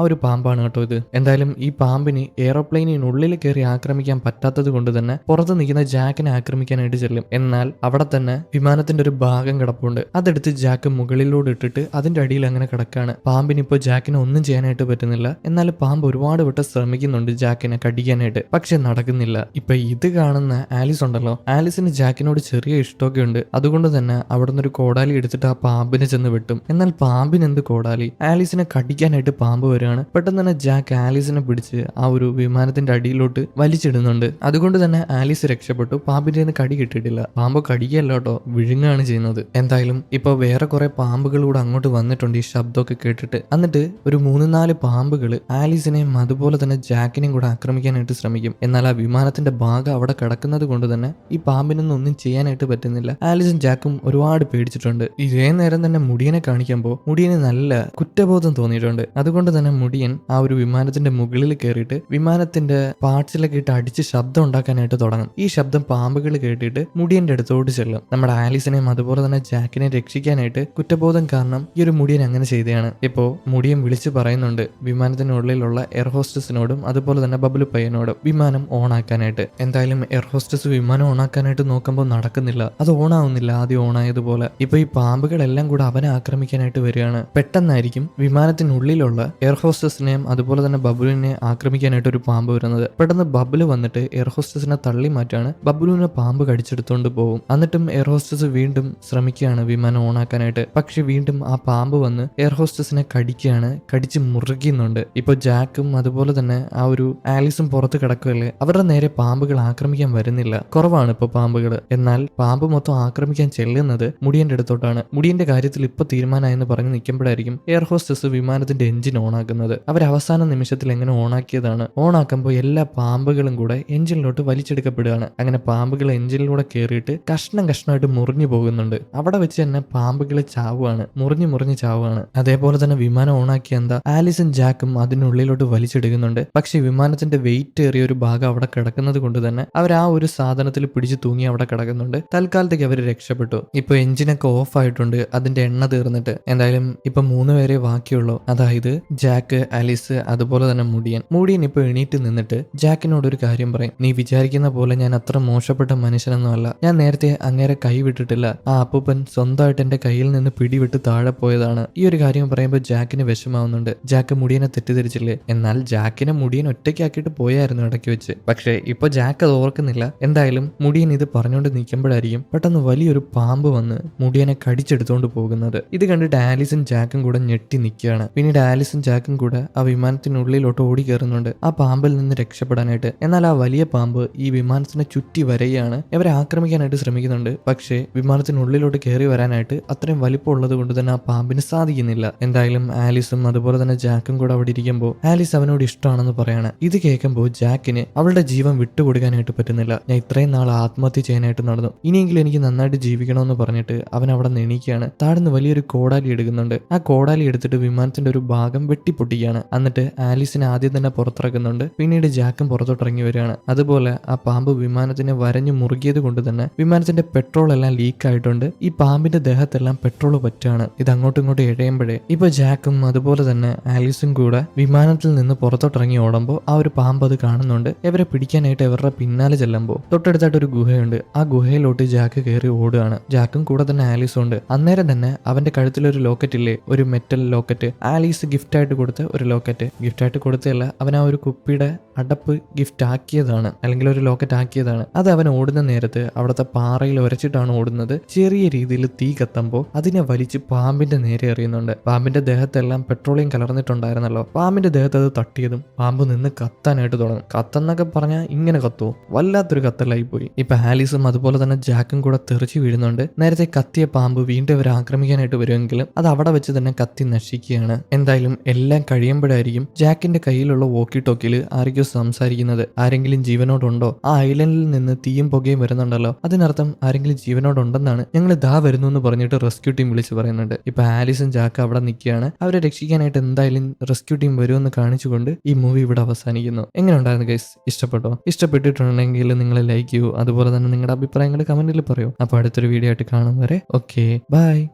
ഒരു പാമ്പാണ് കേട്ടോ ഇത്. എന്തായാലും ഈ പാമ്പിന് എയറോപ്ലെയിനുള്ളിൽ കയറി ആക്രമിക്കാൻ പറ്റാത്തത് കൊണ്ട് തന്നെ പുറത്ത് നിൽക്കുന്ന ജാക്കിനെ ആക്രമിക്കാനായിട്ട് ചെല്ലും. എന്നാൽ അവിടെ തന്നെ വിമാനത്തിന്റെ ഒരു ഭാഗം കിടപ്പുണ്ട്. അതെടുത്ത് ജാക്ക് മുകളിലൂടെ ഇട്ടിട്ട് അതിന്റെ അടിയിൽ അങ്ങനെ കിടക്കാണ്. പാമ്പിന് ഇപ്പോൾ ജാക്കിനെ ഒന്നും ചെയ്യാനായിട്ട് പറ്റുന്നില്ല. എന്നാൽ പാമ്പ് ഒരുപാട് വിട്ട് ശ്രമിക്കുന്നുണ്ട് ജാക്കിനെ കടിക്കാനായിട്ട്, പക്ഷെ നടക്കുന്നില്ല. ഇപ്പൊ ഇത് കാണുന്ന ആലിസ് ഉണ്ടല്ലോ, ആലിസിന് ജാക്കിനോട് ചെറിയ ഇഷ്ടമൊക്കെ ഉണ്ട്. അതുകൊണ്ട് തന്നെ അവിടെ നിന്ന് ഒരു കോടാലി എടുത്തിട്ട് ആ പാമ്പിനെ ചെന്ന് വെട്ടും. എന്നാൽ പാമ്പിന് എന്ത് കോടാലി? ആലിസിനെ കടിക്കാനായിട്ട് പാമ്പ് വരികയാണ്. പെട്ടെന്ന് തന്നെ ജാക്ക് ആലിസിനെ പിടിച്ച് ആ ഒരു വിമാനത്തിന്റെ അടിയിലോട്ട് വലിച്ചിടുന്നുണ്ട്. അതുകൊണ്ട് തന്നെ ആലിസ് രക്ഷപ്പെട്ടു. പാമ്പിന്റെ കടി കിട്ടിയിട്ടില്ല. പാമ്പ് കടിക്കല്ല കേട്ടോ, വിഴുങ്ങാണ് ചെയ്യുന്നത്. എന്തായാലും ഇപ്പൊ വേറെ കുറെ പാമ്പുകൾ കൂടെ അങ്ങോട്ട് വന്നിട്ടുണ്ട് ഈ ശബ്ദമൊക്കെ കേട്ടിട്ട്. എന്നിട്ട് ഒരു 3-4 പാമ്പുകൾ ആലിസിനെയും അതുപോലെ തന്നെ ജാക്കിനെയും കൂടെ ആക്രമിക്കാനായിട്ട് ശ്രമിക്കും. എന്നാൽ ആ വിമാനത്തിന്റെ ഭാഗം അവിടെ കിടക്കുന്നത് കൊണ്ട് തന്നെ ഈ പാമ്പിനൊന്നും ഒന്നും ചെയ്യാനായിട്ട് പറ്റുന്നില്ല. ആലിസും ജാക്കും ഒരുപാട് പേടിച്ചിട്ടുണ്ട്. ഇതേ നേരം തന്നെ മുടിയനെ കാണിക്കുമ്പോൾ മുടിയന് നല്ല കുറ്റബോധം തോന്നിയിട്ടുണ്ട്. അതുകൊണ്ട് തന്നെ മുടിയൻ ആ ഒരു വിമാനത്തിന്റെ മുകളിൽ കയറിയിട്ട് വിമാനത്തിന്റെ പാർട്സിലൊക്കെ ഇട്ട് അടിച്ച് ശബ്ദം ഉണ്ടാക്കാനായിട്ട് തുടങ്ങും. ഈ ശബ്ദം പാമ്പുകൾ കേട്ടിട്ട് മുടിയന്റെ അടുത്തോട്ട് ചെല്ലും. നമ്മുടെ ആലിസിനെയും അതുപോലെ തന്നെ ജാക്കിനെ രക്ഷിക്കാനായിട്ട് കുറ്റബോധം കാരണം ഈ ഒരു മുടിയൻ അങ്ങനെ ചെയ്തതാണ്. ഇപ്പോ മുടിയൻ വിളിച്ചു പറയുന്നുണ്ട് വിമാനത്തിനുള്ളിലുള്ള എയർ ഹോസ്റ്റസിനോടും അതുപോലെ തന്നെ ബബ്ലു പയ്യനോടും വിമാനം ഓൺ ആക്കാനായിട്ട്. എന്തായാലും എയർ ഹോസ്റ്റസ് വിമാനം ഓൺ ആക്കാനായിട്ട് നോക്കുമ്പോൾ നടക്കുന്നില്ല, അത് ഓൺ ആവുന്നില്ല ആദ്യം ഓൺ ആയതുപോലെ. ഇപ്പൊ ഈ പാമ്പുകളെല്ലാം കൂടെ അവനെ ആക്രമിക്കാനായിട്ട് വരികയാണ്. പെട്ടെന്നായിരിക്കും വിമാനത്തിനുള്ളിലുള്ള എയർ ഹോസ്റ്റസിനെയും അതുപോലെ തന്നെ ബബ്ലുവിനെ ആക്രമിക്കാനായിട്ട് ഒരു പാമ്പ് വരുന്നത്. പെട്ടെന്ന് ബബ്ലു വന്നിട്ട് എയർ ഹോസ്റ്റസിനെ തള്ളി മാറ്റാണ്. ബബ്ലുവിനെ പാമ്പ് കടിച്ചെടുത്തോണ്ട് പോകും. എന്നിട്ടും എയർ ഹോസ്റ്റസ് വീണ്ടും ശ്രമിക്കുകയാണ് വിമാനം ഓൺ ആക്കാനായിട്ട്. പക്ഷെ വീണ്ടും ആ പാമ്പ് വന്ന് എയർ ഹോസ്റ്റസിനെ കടിച്ച് മുറുകുന്നുണ്ട്. ഇപ്പൊ ജാക്കും അതുപോലെ തന്നെ ആ ഒരു ആലിസും പുറത്ത് കിടക്കുകയല്ലേ, അവരുടെ നേരെ പാമ്പുകൾ ആക്രമിക്കാൻ വരുന്നില്ല. കുറവാണ് ഇപ്പൊ പാമ്പുകൾ. എന്നാൽ പാമ്പ് മൊത്തം ആക്രമിക്കാൻ ചെല്ലുന്നത് മുടിയന്റെ അടുത്തോട്ടാണ്. മുടിയന്റെ കാര്യത്തിൽ ഇപ്പൊ തീരുമാനമായെന്ന് പറഞ്ഞ് നിൽക്കുമ്പോഴായിരിക്കും എയർ ഹോസ്റ്റസ് വിമാനത്തിന്റെ എഞ്ചിൻ ഓൺ ആക്കുന്നത്. അവർ അവസാന നിമിഷത്തിൽ എങ്ങനെ ഓൺ ആക്കിയതാണ്. ഓൺ ആക്കുമ്പോൾ എല്ലാ പാമ്പുകളും കൂടെ എഞ്ചിനിലോട്ട് വലിച്ചെടുക്കപ്പെടുകയാണ്. അങ്ങനെ പാമ്പുകൾ എഞ്ചിനിലൂടെ കയറിയിട്ട് കഷ്ണമായിട്ട് മുറിഞ്ഞു പോകുന്നുണ്ട്. അവിടെ വെച്ച് തന്നെ പാമ്പുകൾ ചാവുകയാണ്, മുറിഞ്ഞ് ചാവുകയാണ്. അതേപോലെ തന്നെ വിമാനം ഓണാക്കിയ എന്താ ആലിസും ജാക്കും അതിനുള്ളിലോട്ട് വലിച്ചെടുക്കുന്നുണ്ട്. പക്ഷെ വിമാനത്തിന്റെ വെയിറ്റ് ഏറിയ ഒരു ഭാഗം അവിടെ കിടക്കുന്നത് കൊണ്ട് തന്നെ അവർ ആ ഒരു സാധനത്തിൽ പിടിച്ചു തൂങ്ങി അവിടെ കിടക്കുന്നുണ്ട്. തൽക്കാലത്തേക്ക് അവർ രക്ഷപ്പെട്ടു. ഇപ്പൊ എഞ്ചിനൊക്കെ ഓഫ് ആയിട്ടുണ്ട്, അതിന്റെ എണ്ണ തീർന്നിട്ട്. എന്തായാലും ഇപ്പൊ 3 പേരെ ബാക്കിയുള്ളൂ. അതായത് ജാക്ക്, ആലിസ് അതുപോലെ തന്നെ മുടിയൻ ഇപ്പൊ എണീറ്റ് നിന്നിട്ട് ജാക്കിനോട് ഒരു കാര്യം പറയും. നീ വിചാരിക്കുന്ന പോലെ ഞാൻ അത്ര മോശപ്പെട്ട മനുഷ്യനൊന്നും അല്ല. ഞാൻ നേരത്തെ അങ്ങേരെ കൈവിട്ടിട്ടില്ല. ആ അപ്പൂപ്പൻ സ്വന്തമായിട്ട് എന്റെ കയ്യിൽ നിന്ന് പിടിവിട്ട് താഴെ പോയതാണ്. ഈ ഒരു കാര്യം പറയുമ്പോൾ ജാക്കിന് വിഷമാവുന്നുണ്ട്. ജാക്ക് മുടിയനെ തെറ്റിദ്ധരിച്ചില്ലേ? എന്നാൽ ജാക്കിനെ മുടിയൻ ഒറ്റയ്ക്കാക്കിയിട്ട് പോയായിരുന്നു ഇടയ്ക്ക് വെച്ച്. പക്ഷെ ഇപ്പൊ ജാക്ക് അത് ഓർക്കുന്നില്ല. എന്തായാലും മുടിയൻ ഇത് പറഞ്ഞുകൊണ്ട് നിൽക്കുമ്പോഴായിരിക്കും പെട്ടെന്ന് വലിയൊരു പാമ്പ് വന്ന് മുടിയനെ കടിച്ചെടുത്തോണ്ട് പോകുന്നത്. ഇത് കണ്ടിട്ട് ആലിസും ജാക്കും കൂടെ ഞെട്ടി നിൽക്കുകയാണ്. പിന്നീട് ആലിസും ജാക്കും കൂടെ ആ വിമാനത്തിനുള്ളിലോട്ട് ഓടി കയറുന്നുണ്ട് ആ പാമ്പിൽ നിന്ന് രക്ഷപ്പെടാനായിട്ട്. എന്നാൽ ആ വലിയ പാമ്പ് ഈ വിമാനത്തിനെ ചുറ്റി വരികയാണ്. ഇവരെ ആക്രമിക്കാനായിട്ട് ശ്രമിക്കുന്നുണ്ട്. പക്ഷേ വിമാനത്തിനുള്ളിലോട്ട് കയറി വരാനായിട്ട് അത്രയും വലിപ്പമുള്ളത് കൊണ്ട് തന്നെ ആ പാമ്പിന് സാധിക്കുന്നില്ല. എന്തായാലും ആലിസും അതുപോലെ തന്നെ ജാക്കും കൂടെ അവിടെ ഇരിക്കുമ്പോൾ ആലിസ് അവനോട് ഇഷ്ടമാണെന്ന് പറയാണ്. ഇത് കേൾക്കുമ്പോൾ ജാക്കിന് അവളുടെ ജീവൻ വിട്ടുകൊടുക്കാനായിട്ട് പറ്റുന്നില്ല. ഞാൻ ഇത്രയും നാൾ ആത്മഹത്യ ചെയ്യാനായിട്ട് നടന്നു, ഇനിയെങ്കിലും എനിക്ക് നന്നായിട്ട് ജീവിക്കണമെന്ന് പറഞ്ഞിട്ട് അവൻ അവിടെ എണീക്കുകയാണ്. താഴ്ന്ന് വലിയൊരു കോടാലി എടുക്കുന്നുണ്ട്. ആ കോടാലി എടുത്തിട്ട് വിമാനത്തിന്റെ ഒരു ഭാഗം വെട്ടിപ്പൊട്ടിക്കുകയാണ്. എന്നിട്ട് ആലിസിനെ ആദ്യം തന്നെ പുറത്തിറക്കുന്നുണ്ട്. പിന്നീട് ജാക്കും പുറത്തോട്ടിറങ്ങി വരികയാണ്. അതുപോലെ ആ പാമ്പ് വിമാനത്തിനെ വരഞ്ഞു മുറുകിയത് കൊണ്ട് തന്നെ വിമാനത്തിന്റെ പെട്രോൾ എല്ലാം ലീക്ക് ആയിട്ടുണ്ട്. ഈ പാമ്പിന്റെ ദേഹത്തെല്ലാം പെട്രോൾ പറ്റാണ്. ഇത് അങ്ങോട്ടും ഇങ്ങോട്ടും എഴയുമ്പോഴേ ഇപ്പൊ ജാക്കും അതുപോലെ തന്നെ ആലിസും കൂടെ വിമാനത്തിൽ നിന്ന് പുറത്തോട്ടിറങ്ങി ഓടുമ്പോൾ ആ ഒരു പാമ്പ് അത് കാണുന്നുണ്ട്. ഇവരെ പിടിക്കാനായിട്ട് ഇവരുടെ പിന്നാലെ ചെല്ലുമ്പോൾ തൊട്ടടുത്തായിട്ട് ഒരു ഗുഹയുണ്ട്. ആ ഗുഹയിലോട്ട് ജാക്ക് കയറി ഓടുകയാണ്. ജാക്കും കൂടെ തന്നെ ആലിസും ഉണ്ട്. അന്നേരം തന്നെ അവന്റെ കഴുത്തിലൊരു ലോക്കറ്റ് ഇല്ലേ, ഒരു മെറ്റൽ ലോക്കറ്റ്, ആലീസ് ഗിഫ്റ്റ് ആയിട്ട് കൊടുത്ത ഒരു ലോക്കറ്റ്. ഗിഫ്റ്റ് ആയിട്ട് കൊടുത്തതല്ല, അവൻ ആ ഒരു കുപ്പിയുടെ അടപ്പ് ഗിഫ്റ്റ് ആക്കിയതാണ്, അല്ലെങ്കിൽ ഒരു ലോക്കറ്റ് ആക്കിയതാണ്. അത് അവൻ ഓടുന്ന നേരത്ത് അവിടുത്തെ പാറയിൽ ഉരച്ചിട്ടാണ് ഓടുന്നത്. ചെറിയ രീതിയിൽ തീ കത്തുമ്പോൾ അതിനെ വലിച്ച് പാമ്പിന്റെ നേരെ എറിയുന്നുണ്ട്. പാമ്പിന്റെ ദേഹത്തെല്ലാം പെട്രോളിയം കലർന്നിട്ടുണ്ടായിരുന്നല്ലോ. പാമ്പിന്റെ ദേഹത്ത് അത് തട്ടിയതും പാമ്പ് നിന്ന് കത്താനായിട്ട് തുടങ്ങും. കത്തെന്നൊക്കെ പറഞ്ഞാൽ ഇങ്ങനെ കത്തുവോ, വല്ലാത്തൊരു കത്തലായി പോയി. ഇപ്പൊ ആലീസും അതുപോലെ തന്നെ ജാക്കും കൂടെ തെറിച്ച് വീഴുന്നുണ്ട്. നേരത്തെ കത്തിയ പാമ്പ് വീണ്ടും ഇവരെ ആക്രമിക്കാനായിട്ട് വരുമെങ്കിലും അത് അവിടെ വെച്ച് തന്നെ കത്തി നശിക്കുകയാണ്. എന്തായാലും എല്ലാം കഴിയുമ്പോഴായിരിക്കും ജാക്കിന്റെ കയ്യിലുള്ള വോക്കി ടോക്കിൽ ആരൊക്കെയോ സംസാരിക്കുന്നത്. ആരെങ്കിലും ജീവനോടുണ്ടോ? ആ ഐലൻഡിൽ നിന്ന് തീയും പുകയും വരുന്നുണ്ടല്ലോ, അതിനർത്ഥം ആരെങ്കിലും ജീവനോടുണ്ടെന്നാണ്. ഞങ്ങൾ ഇതാ വരുന്നു എന്ന് പറഞ്ഞിട്ട് റെസ്ക്യൂ ടീം വിളിച്ച് പറയുന്നുണ്ട്. ഇപ്പൊ ആലിസും ജാക്ക് അവിടെ നിൽക്കുകയാണ്. അവരെ രക്ഷിക്കാനായിട്ട് എന്തായാലും റെസ്ക്യൂ ടീം വരുമെന്ന് കാണിച്ചുകൊണ്ട് ഈ മൂവി ഇവിടെ അവസാനിക്കുന്നു. എങ്ങനെ ഉണ്ടായിരുന്നു ഗൈസ്? ഇഷ്ടപ്പെട്ടോ? ഇഷ്ടപ്പെട്ടിട്ടുണ്ടെങ്കിൽ നിങ്ങൾ ലൈക്ക് ചെയ്യൂ. അതുപോലെ തന്നെ നിങ്ങളുടെ അഭിപ്രായങ്ങൾ കമന്റിൽ പറയൂ. അപ്പൊ അടുത്തൊരു വീഡിയോ ആയിട്ട് കാണും വരെ ഓക്കെ ബൈ.